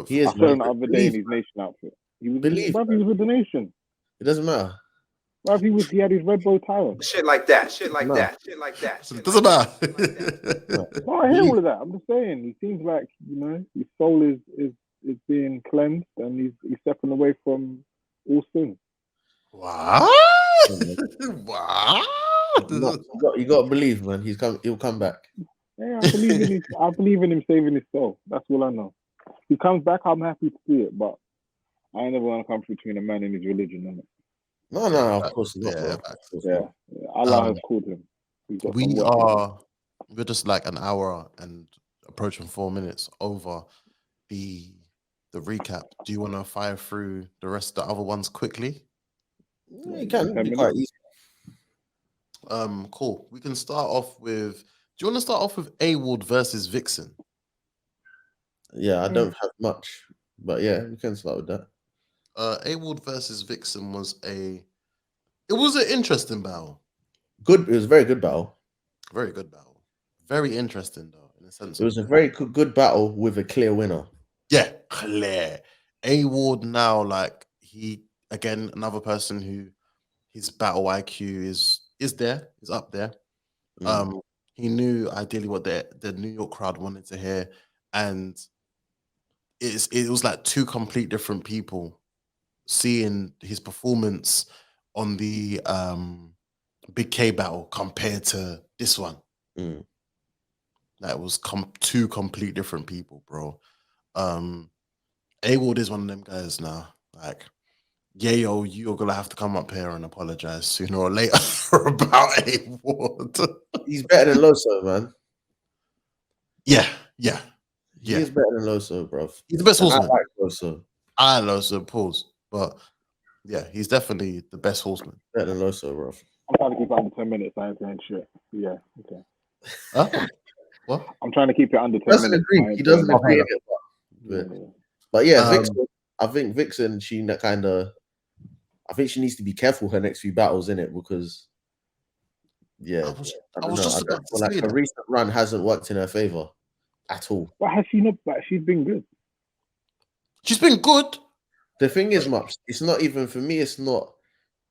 He is. I saw him the other day in his Nation outfit. He was with the Nation. It doesn't matter. He had his red bow tie on. Shit like that. It doesn't matter. No, I hear all of that. I'm just saying, he seems like his soul is being cleansed and he's stepping away from all sin. Wow. Wow. You got to believe, man. He'll come back. Yeah, I believe in him saving his soul. That's all I know. If he comes back, I'm happy to see it, but I ain't never want to come between a man and his religion, innit? No, of course not. Yeah. Allah has called him. We're just like an hour and approaching 4 minutes over the recap. Do you want to fire through the rest of the other ones quickly? Yeah, you can. Be quite easy. Cool. We can start off with. Do you want to start off with A.Ward versus Viixen? Yeah, I don't have much, but yeah, we can start with that. A.Ward versus Viixen was an interesting battle. Good. It was a very good battle. Very good battle. Very interesting though, in the sense It was a of very good battle with a clear winner. yeah, clear. A.Ward now, like he again, another person who his battle IQ is there, is up there. He knew ideally what the New York crowd wanted to hear, and it was like two complete different people seeing his performance on the Big K battle compared to this one. That was two complete different people, bro. A.Ward is one of them guys now. Like, yeah, yo, you're gonna have to come up here and apologize sooner or later about A.Ward. He's better than Loso, man. Yeah. He is better than Loso, bro. He's the best horseman. I like Loso. I like Loso, pause. But yeah, he's definitely the best horseman. Better than Loso, bro. I'm trying to keep it under 10 minutes. I ain't saying shit. Yeah, okay. Huh? What? I'm trying to keep it under 10 Doesn't minutes. agree. He doesn't agree. But yeah, Viixen, I think Viixen, I think she needs to be careful her next few battles, innit? Because yeah, I was just about to say her recent run hasn't worked in her favor at all. But has she not? But she's been good. She's been good. The thing is, Mups, it's not even for me. It's not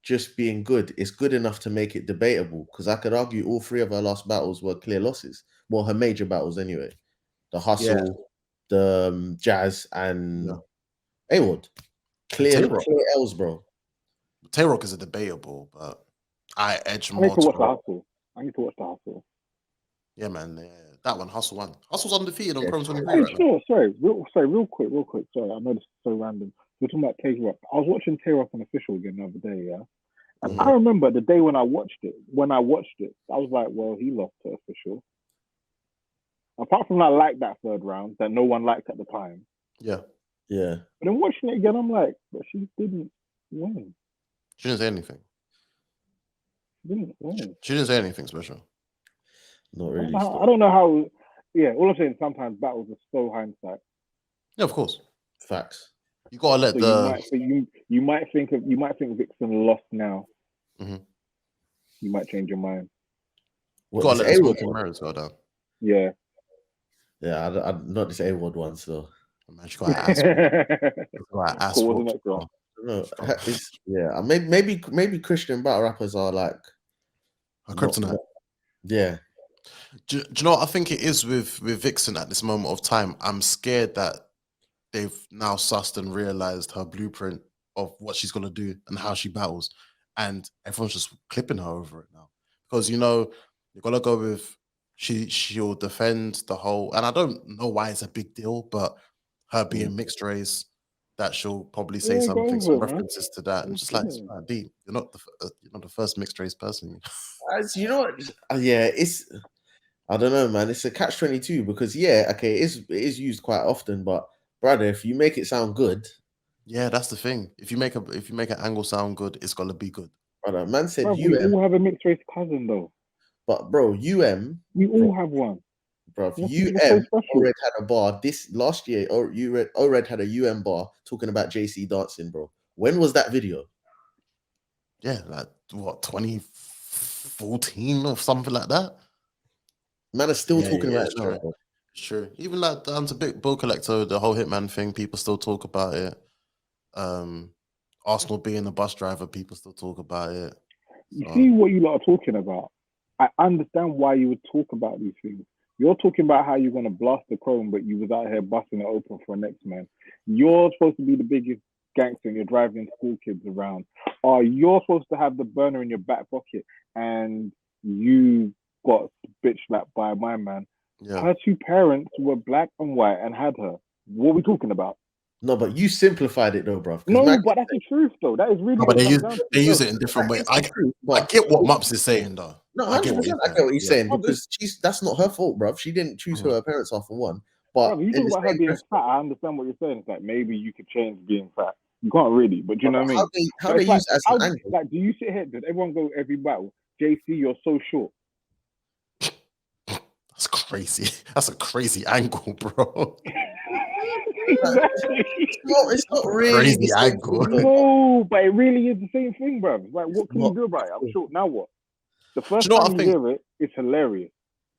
just being good. It's good enough to make it debatable. Because I could argue all three of her last battles were clear losses. Well, her major battles anyway. The Hustle, the Jazz, and A.Ward. Clear L's, bro. Tay-Rock is a debatable, but I edge more. I need to watch the Hustle. I need to watch the Hustle. Yeah, man. Yeah. That one, Hustle one. Hustle's undefeated on Chrome 23 Hey, right now. Sorry, real quick. Sorry, I know this is so random. We're talking about Tay-Rock. I was watching Tay-Rock on Official again the other day, yeah? And I remember the day when I watched it, I was like, well, he lost to Official. Apart from I like that third round that no one liked at the time. Yeah. Yeah. But then watching it again, I'm like, but she didn't win. She didn't say anything. She didn't win. She didn't say anything special. Not really. I don't know how. Yeah, all I'm saying, sometimes battles are so hindsight. Yeah, of course. Facts. You gotta let you might think Viixen lost now. You might change your mind. You gotta let A.Ward go down. Yeah. Yeah, I'm not this A.Ward one, so. Man, she got an ass. No, yeah, maybe Christian battle rappers are like a kryptonite. Yeah. Do you know what I think it is with Viixen at this moment of time? I'm scared that they've now sussed and realized her blueprint of what she's gonna do and how she battles, and everyone's just clipping her over it now. Because you gotta go with she'll defend the whole, and I don't know why it's a big deal, but her being mixed race, that she'll probably say some references to that, and just like it's deep. You're not the first mixed race person. You know what? Yeah, it's. I don't know, man. It's a catch-22 because it is used quite often, but brother, if you make it sound good, yeah, that's the thing. If you make an angle sound good, it's gonna be good. Brother, man said we all have a mixed race cousin though. But bro, we all have one. Bro, O-Red had a bar this last year. O-Red had a UM bar talking about JC dancing, bro. When was that video? Yeah, like what, 2014 or something like that. Man is still talking about it. Sure. Even like down to Big Bill Collector, the whole Hitman thing, people still talk about it. Arsenal being a bus driver, people still talk about it. You see what you lot are talking about? I understand why you would talk about these things. You're talking about how you're going to blast the chrome, but you was out here busting it open for a next man. You're supposed to be the biggest gangster and you're driving school kids around. Or you're supposed to have the burner in your back pocket and you got bitch slapped by my man. Yeah. Her two parents were black and white and had her. What are we talking about? No, but you simplified it though, bro. No, but that's the truth though. That is really. No, but they use it in different ways. I get what Mups is saying though. No, I get what he's saying because that's not her fault, bro. She didn't choose who her parents are for one. But you talk about her being fat. I understand what you're saying. It's like maybe you could change being fat. You can't really, but you know what I mean. How they use as an angle? Like, do you sit here? Does everyone go every battle? JC, you're so short. That's crazy. That's a crazy angle, bro. Exactly. It's not really crazy angle. No, but it really is the same thing, bro. Like, what can you do about it? I'm short. Now what? The first time you hear it, It's hilarious.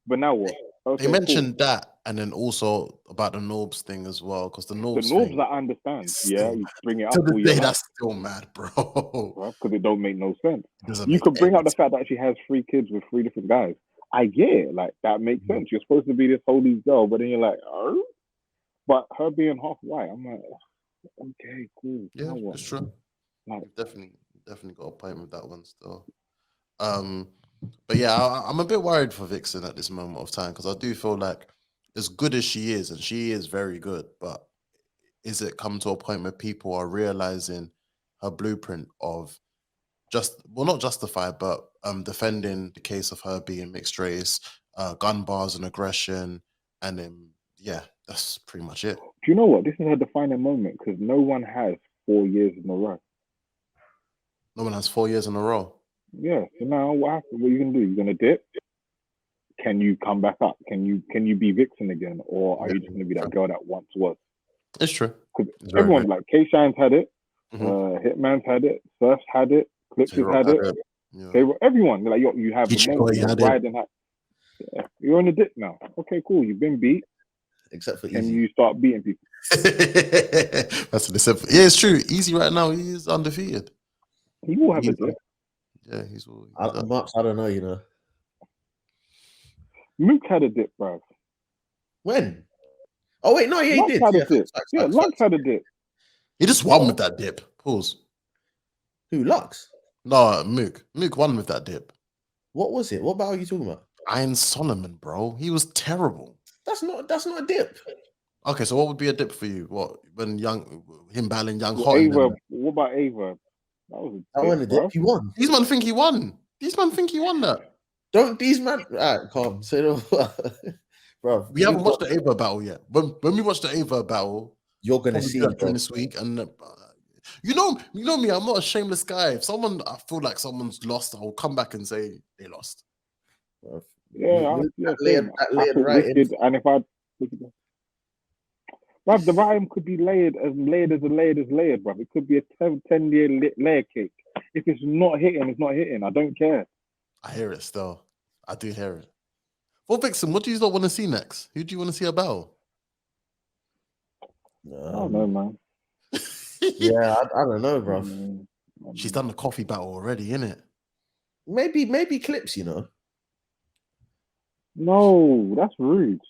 But now what? Okay, They mentioned that, and then also about the Norbs thing as well, because the Norbs thing, I understand. Yeah, you bring it to up the all your day, life, that's still mad, bro. because it don't make no sense. Doesn't You make could bring up any the fact that she has 3 kids with 3 different guys. I get it. Like, that makes sense. You're supposed to be this holy girl, but then you're like, oh? But her being half white, I'm like, okay, cool. Yeah, Now what? it's true. Like, Definitely got a point with that one still. But yeah, I'm a bit worried for Viixen at this moment of time, because I do feel like, as good as she is, and she is very good, but is it come to a point where people are realizing her blueprint of not justified, but defending the case of her being mixed race, gun bars and aggression, and then yeah, that's pretty much it. do you know what? This is her defining moment, because no one has 4 years in a row. No one has 4 years in a row. Yeah. So now what happens? What are you gonna do? You're gonna dip? Can you come back up? Can you be Viixen again, or are you just gonna be that girl that once was? It's true. Because everyone, like K-Shine's had it, Hitman's had it, Surf's had it, Clips has had it. Everyone, like you have the moment riding hat. Yeah. You're on a dip now. Okay, cool. You've been beat. Except for Can Eazy. you start beating people? That's what they said. Yeah, it's true. Eazy right now, he is undefeated. He will have a dip. Yeah, he's I don't know, you know. Mook had a dip, bro. When? Oh wait, no, yeah, Lux he did. had a dip. Yeah, Lux had a dip. He just won with that dip. Pause. Who, Lux? No, Mook. Mook won with that dip. What was it? What battle are you talking about? Iron Solomon, bro. He was terrible. That's not a dip. Okay, so what would be a dip for you? What, when him battling Young Hot? What about A.Ward? That was a dip. He won. These man think he won. These man think he won that. Don't these man? Alright, calm. Say no, bro. We haven't watched the A.Ward battle yet. When we watch the A.Ward battle, you're gonna see that during this week. And you know me. I'm not a shameless guy. If I feel like someone's lost, I'll come back and say they lost. Yeah, and if I bruv, the rhyme could be layered as layered, bruv. It could be a 10-year layer cake. If it's not hitting, it's not hitting. I don't care. I hear it still. I do hear it. Well, Viixen, what do you not want to see next? Who do you want to see a battle? I don't know, man. Yeah, I don't know, bruv. She's done the coffee battle already, innit? Maybe Clips, you know. No, that's rude.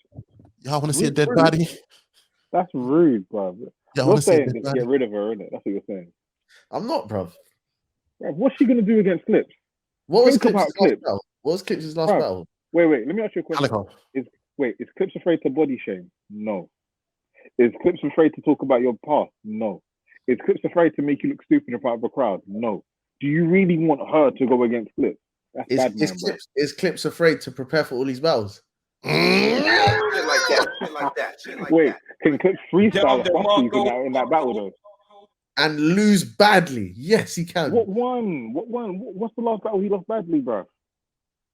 Yeah, I want to see a dead body. That's rude, bruv. Yeah, you're saying to get rid of her, innit? That's what you're saying. I'm not, bruv. What's she gonna do against Clips? What was Clips' last battle? What was Clips' last battle? Wait. Let me ask you a question. Is Clips afraid to body shame? No. Is Clips afraid to talk about your past? No. Is Clips afraid to make you look stupid in front of a crowd? No. Do you really want her to go against Clips? Is Clips afraid to prepare for all these battles? Shit like that. Wait, can Clips freestyle in that battle though? And lose badly? Yes, he can. What one? What's the last battle he lost badly, bro?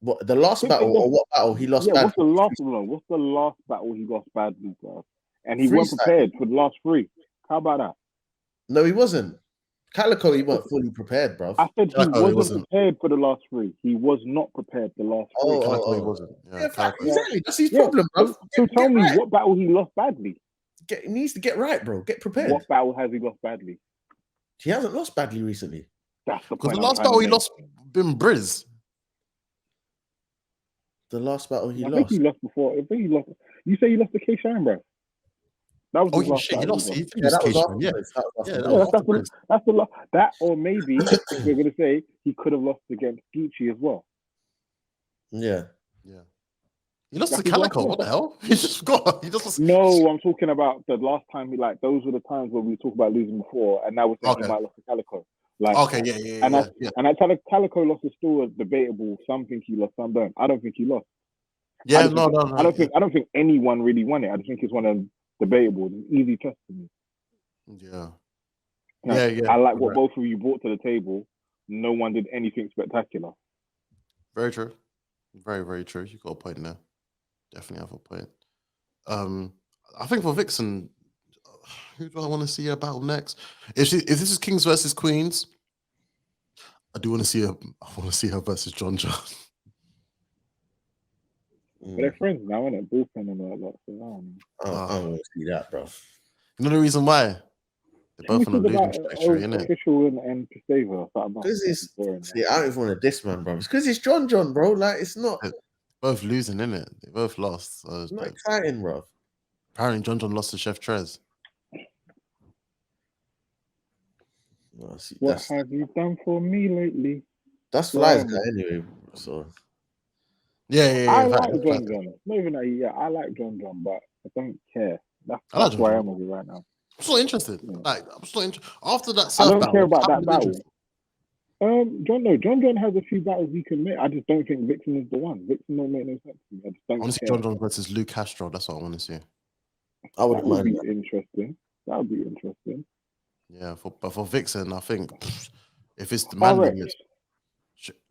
What, the last battle or what battle he lost badly? What's the last battle he lost badly, bro? And he wasn't prepared for the last 3. How about that? No, he wasn't. Calico, he wasn't fully prepared, bro. I said he wasn't prepared for the last 3. He was not prepared for the last 3. Calico, he wasn't. Yeah, exactly. That's his problem, bro. So tell me what battle he lost badly. He needs to get right, bro. Get prepared. What battle has he lost badly? He hasn't lost badly recently. That's the point. Because the last battle he lost been Briz. The last battle I think he lost before. I think he lost. You say he lost to K-Shine, bro. That was his last shit, he lost. That's the last. That, or maybe if we're gonna say he could have lost against Geechee as well. Yeah. He lost to Calico. What the hell? He just lost. No, I'm talking about the last time those were the times where we talked about losing before, and now we're saying he might lost to Calico. And that Calico loss is still debatable. Some think he lost, some don't. I don't think he lost. Yeah, I don't think anyone really won it. I just think it's one of debatable. It's an easy test for me. Yeah. I like what both of you brought to the table. No one did anything spectacular. Very true. Very, very true. You got a point there. Definitely have a point. I think for Viixen, who do I want to see her battle next? If this is Kings versus Queens, I want to see her versus John. But they're friends now, innit? Bullpen and all that. So, I don't want to see that, bro. You know the reason why? They're both on a talk losing about trajectory, innit? official and Pristavia. Because it's I don't even want to diss man, bro. It's because it's John, bro. Like it's not Both losing, innit? They both lost. So it's not exciting, bro. Apparently, John lost to Chef Trez. Well, see, what have you done for me lately? That's Fly's guy anyway. So yeah. I like John. Not even that. Yeah, I like John, but I don't care. That's where I am with it right now. I'm still interested. Yeah. Like I'm still interested. After that, I don't care about that battle. John has a few battles he can make. I just don't think Viixen is the one. Viixen don't make no sense to me. I just don't. I want to see John versus Luke Castro. That's what I want to see. I wouldn't mind. That would be interesting. Yeah, but for Viixen, I think if it's the Mandem, I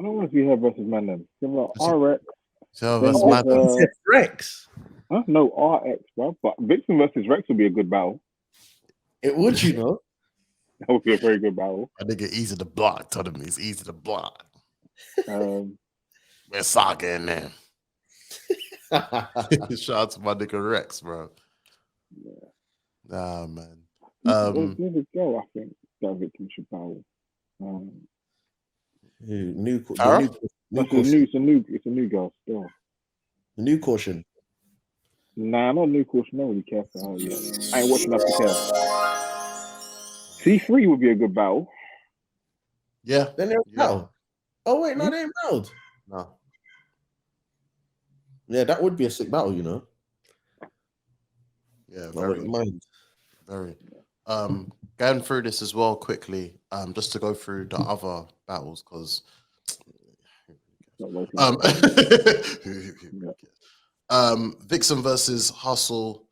don't want to see her versus Mandem. RX. Her versus Mandem. Rex. Huh? No, RX, bro. But Viixen versus Rex would be a good battle. It would, you know. That would be a very good battle. I think it's easy to block. Tell them it's easy to block. There's Saga in there. Shout out to my nigga Rex, bro. Yeah. Nah, man. There's a girl I think that Viixen should battle. It's a new girl still. The new Kausion. Nah, not new Kausion. I don't really care for her yet. I ain't watching enough to care. C3 would be a good battle. Yeah. Then they're battle. Oh wait, no, they ain't battled. No. Yeah, that would be a sick battle, you know. Yeah, very. Going through this as well quickly, just to go through the other battles because Viixen versus Hustle.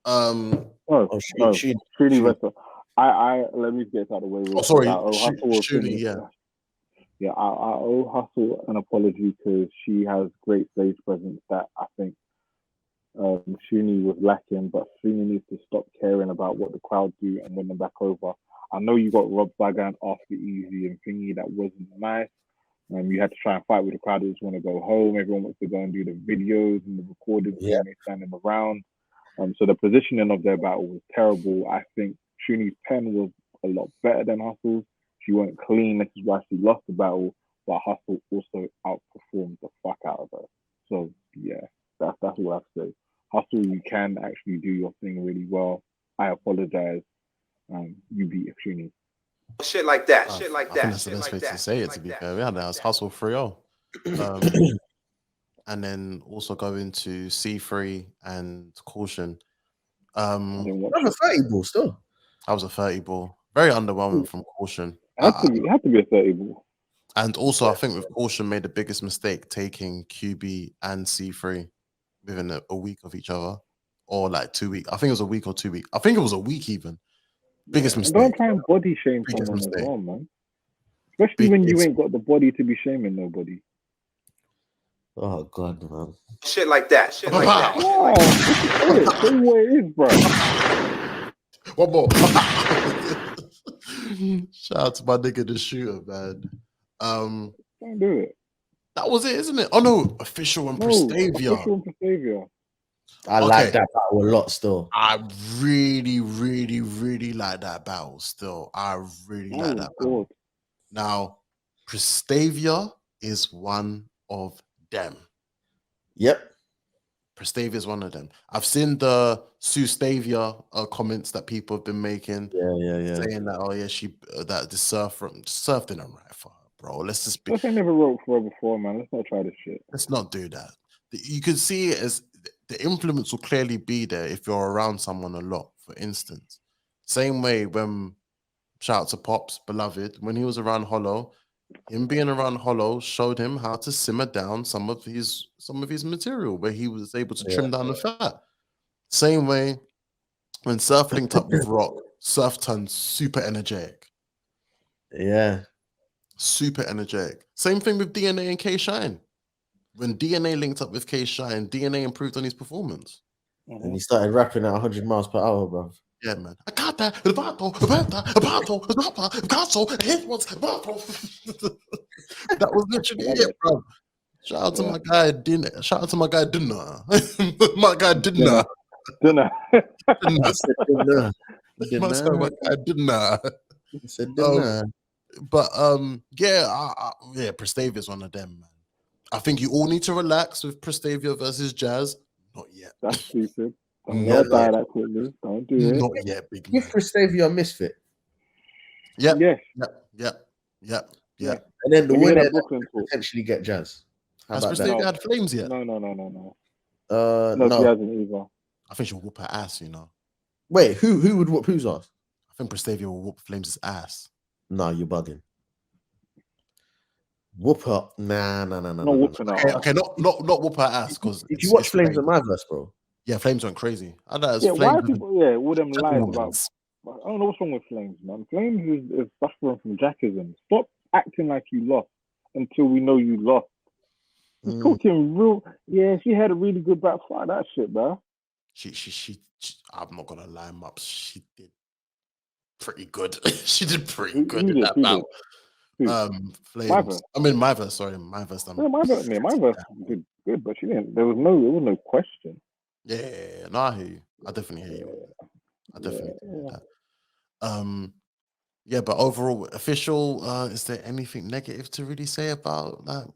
Shooney versus. I let me get out of the way. Shooney, yeah. Yeah, I owe Hustle an apology because she has great stage presence that I think Shooney was lacking, but Shooney needs to stop caring about what the crowd do and win them back over. I know you got Rob Bagan after Eazy and thingy that wasn't nice. You had to try and fight with the crowd that just want to go home. Everyone wants to go and do the videos and the recordings and they standing around. So the positioning of their battle was terrible. I think Shooney's pen was a lot better than Hustle's. She went clean. This is why she lost the battle, but Hustle also outperformed the fuck out of her. So yeah, that's all I have to say. Hustle, you can actually do your thing really well. I apologize. You beat Shooney. Shit like that. I think that's the best way to say it, to be fair. We had that as Hustle 3-0. And then also go into C3 and Kausion. That was a 30 ball still. That was a 30 ball. Very underwhelming from Kausion. It had to be a 30 ball. And also, I think with Kausion made the biggest mistake taking QB and C3 within a week of each other. Or like 2 weeks. I think it was a week or 2 weeks. I think it was a week even. Biggest mistake. Don't try and body shame someone as well, man. Especially when you ain't got the body to be shaming nobody. Oh God, man. Shit like that. Say what it is, bro. One more. Shout out to my nigga the shooter, man. Don't do it. That was it, isn't it? Oh no, Official and Pristavia. I like that battle a lot still. I really, really, really like that battle still. I really like that battle. Now, Pristavia is one of them. Yep. Pristavia is one of them. I've seen the Sustavia comments that people have been making. Yeah. Saying that, she that the surf didn't write for her, bro. Let's just be. I never wrote for her before, man. Let's not try this shit. Let's not do that. You can see it as the influence will clearly be there if you're around someone a lot. For instance, same way when shout out to Pops, beloved, when he was around Hollow. Him being around Hollow showed him how to simmer down some of his material where he was able to trim down the fat. Same way when Surf linked up with Rock, Surf turned super energetic. Yeah. Super energetic. Same thing with DNA and K Shine. When DNA linked up with K Shine, DNA improved on his performance. And he started rapping at 100 miles per hour, bro. Yeah, man. I got that. That was literally it, bro. Shout out to my guy Dinner. Shout out to my guy Dinner. My guy Dinner. Dinner. I said dinner. My guy Dinner. I said dinner. But yeah, Pristavia is one of them, man. I think you all need to relax with Pristavia versus Jazz. Not yet. That's stupid. Don't Not let her die yet. that quickly. Don't do it. Not yet, big man. Give Pristavia a misfit. Yep. Yes. Yep. And then the When we hear winner that Brooklyn talk. potentially get Jazz. How Has about Pristavia that? had flames yet? No. No. No, she hasn't either. I think she'll whoop her ass, you know. Wait, who would whoop whose ass? I think Pristavia will whoop Flames' ass. Nah, you're bugging. Whoop her. Nah. No whooping her. Okay, not whoop her ass because Did you watch Flames in my verse, bro? Yeah, Flames went crazy. I know Yeah, Flames. why are people all them lies about Gentlemen's. I don't know what's wrong with Flames, man. Flames is suffering from jackism. Stop acting like you lost until we know you lost. He's talking real. Yeah, she had a really good back. Fuck that shit, bro. She I'm not gonna lie, Mups. She did pretty good. She did pretty good in that battle. Flames. I mean, my verse. Sorry, my verse. Yeah, my verse did good, but she didn't. There was no question. Yeah, no, I hear you. I definitely hear you. I definitely hear that. Yeah, but overall, official. Is there anything negative to really say about that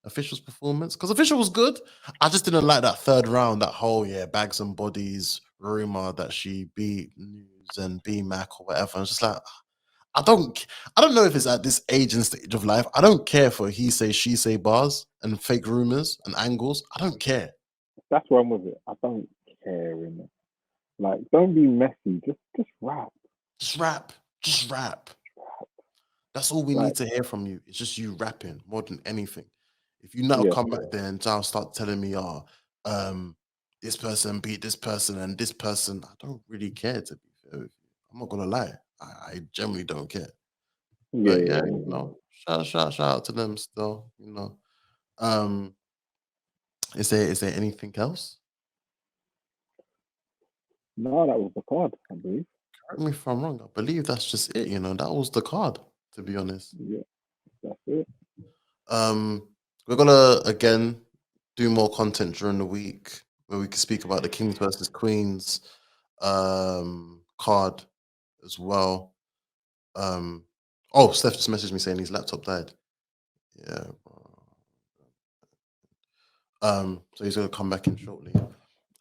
official's performance? Because official was good. I just didn't like that third round. That whole bags and bodies rumor that she beat News and B Mac or whatever. I was just like, I don't know if it's at this age and stage of life. I don't care for he say, she say bars and fake rumors and angles. I don't care. That's where I'm with it. I don't care, innit? Like, don't be messy. Just rap. Just rap. That's all we need to hear from you. It's just you rapping more than anything. If you now come back there and now start telling me, this person beat this person and this person, I don't really care, to be fair with you. I'm not gonna lie. I generally don't care. But you know, shout out to them still, you know. Is there anything else? No, that was the card, I believe. Correct me if I'm wrong. I believe that's just it, you know. That was the card, to be honest. Yeah, that's it. We're gonna again do more content during the week where we can speak about the Kings versus Queens card as well. Steph just messaged me saying his laptop died. Yeah. So he's gonna come back in shortly.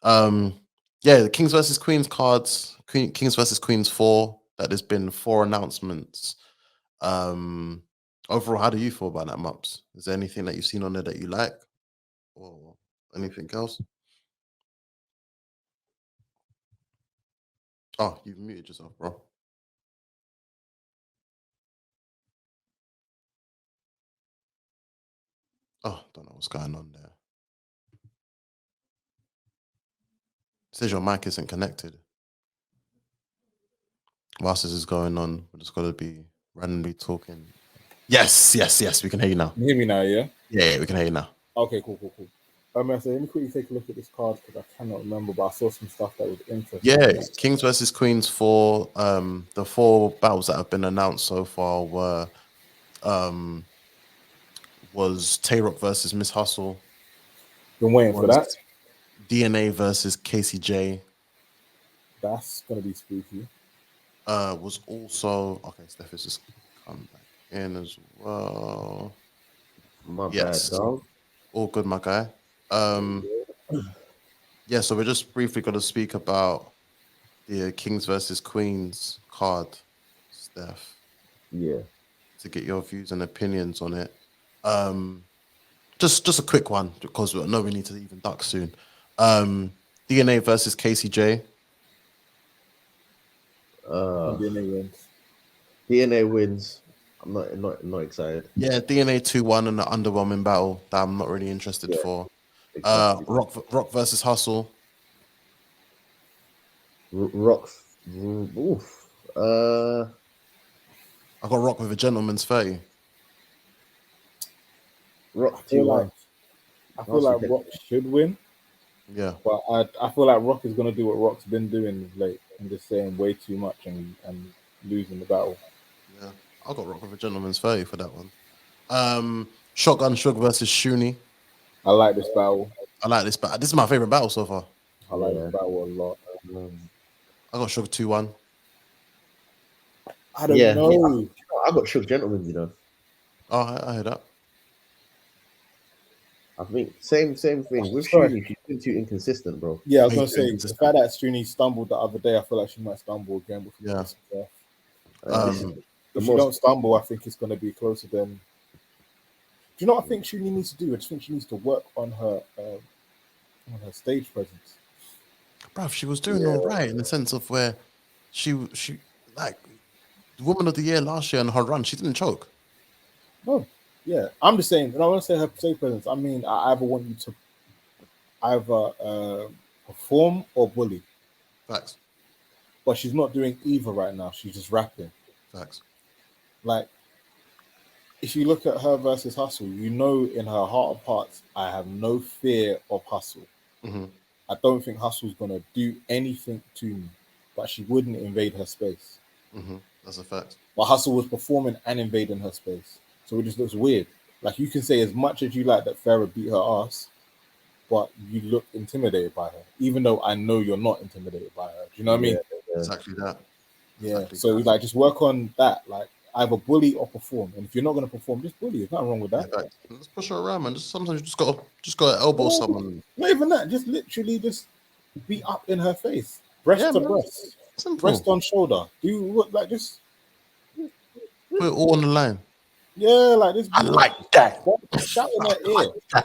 The Kings versus Queens cards, Kings versus Queens 4. That there's been 4 announcements. Overall, how do you feel about that, Mups? Is there anything that you've seen on there that you like, or anything else? Oh, you've muted yourself, bro. Oh, don't know what's going on there. It says your mic isn't connected. Whilst this is going on, we're just gonna be randomly talking. Yes, we can hear you now. Can you hear me now, yeah? Yeah, we can hear you now. Okay, cool. So let me quickly take a look at this card because I cannot remember, but I saw some stuff that was interesting. Yeah, Kings versus Queens 4. The 4 battles that have been announced so far were was Tay-Rock versus Miss Hustle. Been waiting for that. DNA versus KCJ. That's gonna be spooky. Was also Steph is just come back in as well. My bad, dog. All good, my guy. So we're just briefly going to speak about the Kings versus Queens card, Steph. Yeah. To get your views and opinions on it. Just a quick one because we know we need to even duck soon. DNA versus KCJ. DNA wins. DNA wins. I'm not excited. Yeah, DNA 2-1 in an underwhelming battle that I'm not really interested for. Exactly. Rock versus Hustle. Rock. Oof. I got Rock with a gentleman's 30. Rock. I feel like Rock should win. Yeah, but I feel like Rock is gonna do what Rock's been doing of late and just saying way too much and losing the battle. Yeah, I got Rock with a gentleman's 30 for that one. Shotgun Sugar versus Shooney. I like this battle. I like this battle. This is my favorite battle so far. I like this battle a lot. I got Sugar 2-1. I don't know. I got Shook Gentlemen, you know. Oh, I heard that. I think same thing with Shooney. She's been too inconsistent, bro. Yeah, I was gonna say the fact that Shooney stumbled the other day, I feel like she might stumble again. Yeah. If she don't stumble, I think it's gonna be closer than. Do you know what I think Shooney needs to do? I just think she needs to work on her stage presence. Bruv, she was doing all right in the sense of where she like the Woman of the Year last year on her run, she didn't choke. No, yeah, I'm just saying. And I want to say her stage presence. I mean, I either want you to either perform or bully. Facts. But she's not doing either right now. She's just rapping. Facts. Like, if you look at her versus Hustle, you know in her heart of hearts, I have no fear of Hustle. Mm-hmm. I don't think Hustle's going to do anything to me, but she wouldn't invade her space. Mm-hmm. That's a fact. But Hustle was performing and invading her space. So it just looks weird. Like, you can say as much as you like that Farrah beat her ass, but you look intimidated by her, even though I know you're not intimidated by her. Do you know what I mean? Exactly that. Yeah. Exactly So that. like, just work on that. Like, either bully or perform. And if you're not going to perform, just bully. There's nothing wrong with that. Yeah, just push her around, man. Sometimes you just gotta elbow someone. Not even that. Just literally just be up in her face, breast to breast, breast on shoulder. Do what, like, just put it all on the line. Yeah, like this. I like that. Shout in her ear. I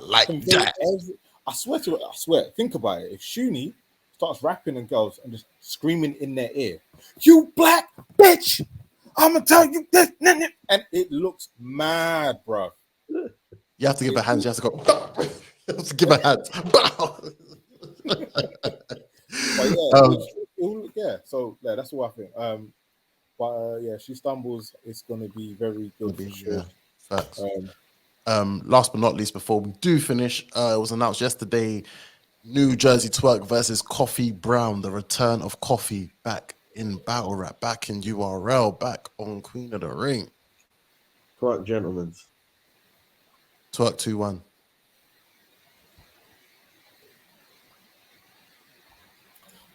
like that. I swear to it. I swear. Think about it. If Shooney starts rapping and girls and just screaming in their ear, "You black bitch! I'ma tell you this," and it looks mad, bro. You have to give her hands. You have to go. You have to give her hands. But yeah, so yeah, that's what I think. But yeah, she stumbles. It's gonna be very good for sure. Yeah, facts. Last but not least, before we do finish, it was announced yesterday: New Jersey Twerk versus Coffee Brown. The return of Coffee back in battle rap, back in URL, back on Queen of the Ring. Twerk gentlemen. Twerk 2-1.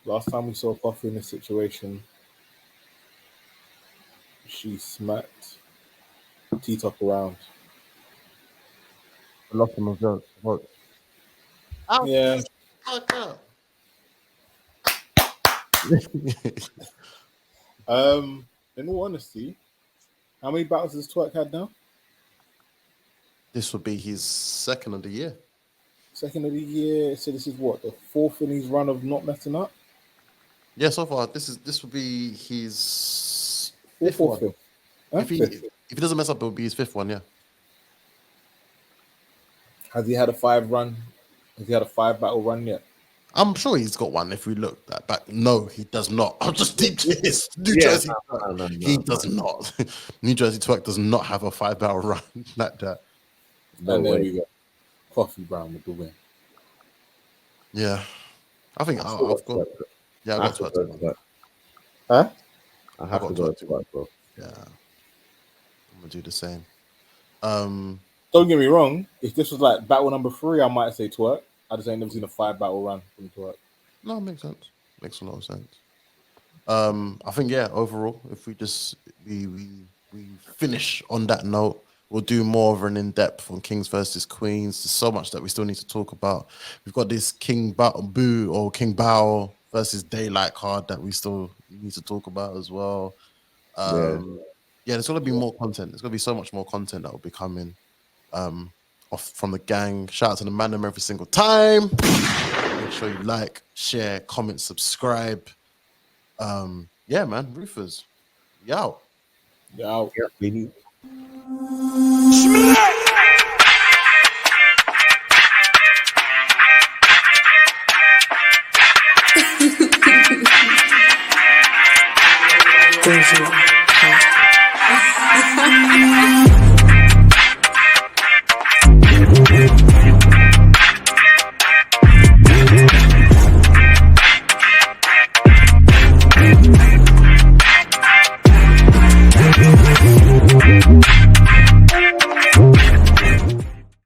Last time we saw Coffee in this situation, she smacked T-Top around. I lost him as well. Yeah. In all honesty, how many battles has Twerk had now? This would be his second of the year. Second of the year. So this is what, the fourth in his run of not messing up? Yeah, so far this would be his fifth one. Huh? If he doesn't mess up, it will be his fifth one. Yeah. Has he had a 5 run? Has he had a 5 battle run yet? I'm sure he's got one. If we look that back, no, he does not. I'm just deep to this. New Jersey, he does not. New Jersey Twerk does not have a 5 battle run like that. And there we go. Coffee Brown with the win. Yeah, I think I've got. Yeah, I got Twerk. Huh? I have to go to Twerk, bro. Yeah, I'm gonna do the same. Don't get me wrong. If this was like battle number 3, I might say Twerk. I just ain't never seen a 5 battle run from Twerk. No, it makes sense. Makes a lot of sense. I think overall, if we just we finish on that note, we'll do more of an in-depth on Kings versus Queens. There's so much that we still need to talk about. We've got this King Bao versus Daylight card that we still need to talk about as well. There's gonna be more content. There's gonna be so much more content that will be coming off from the gang. Shout out to the man them every single time. Make sure you like, share, comment, subscribe. Yeah, man, Roofers. Yo. Yo. Yeah, baby. Thank you.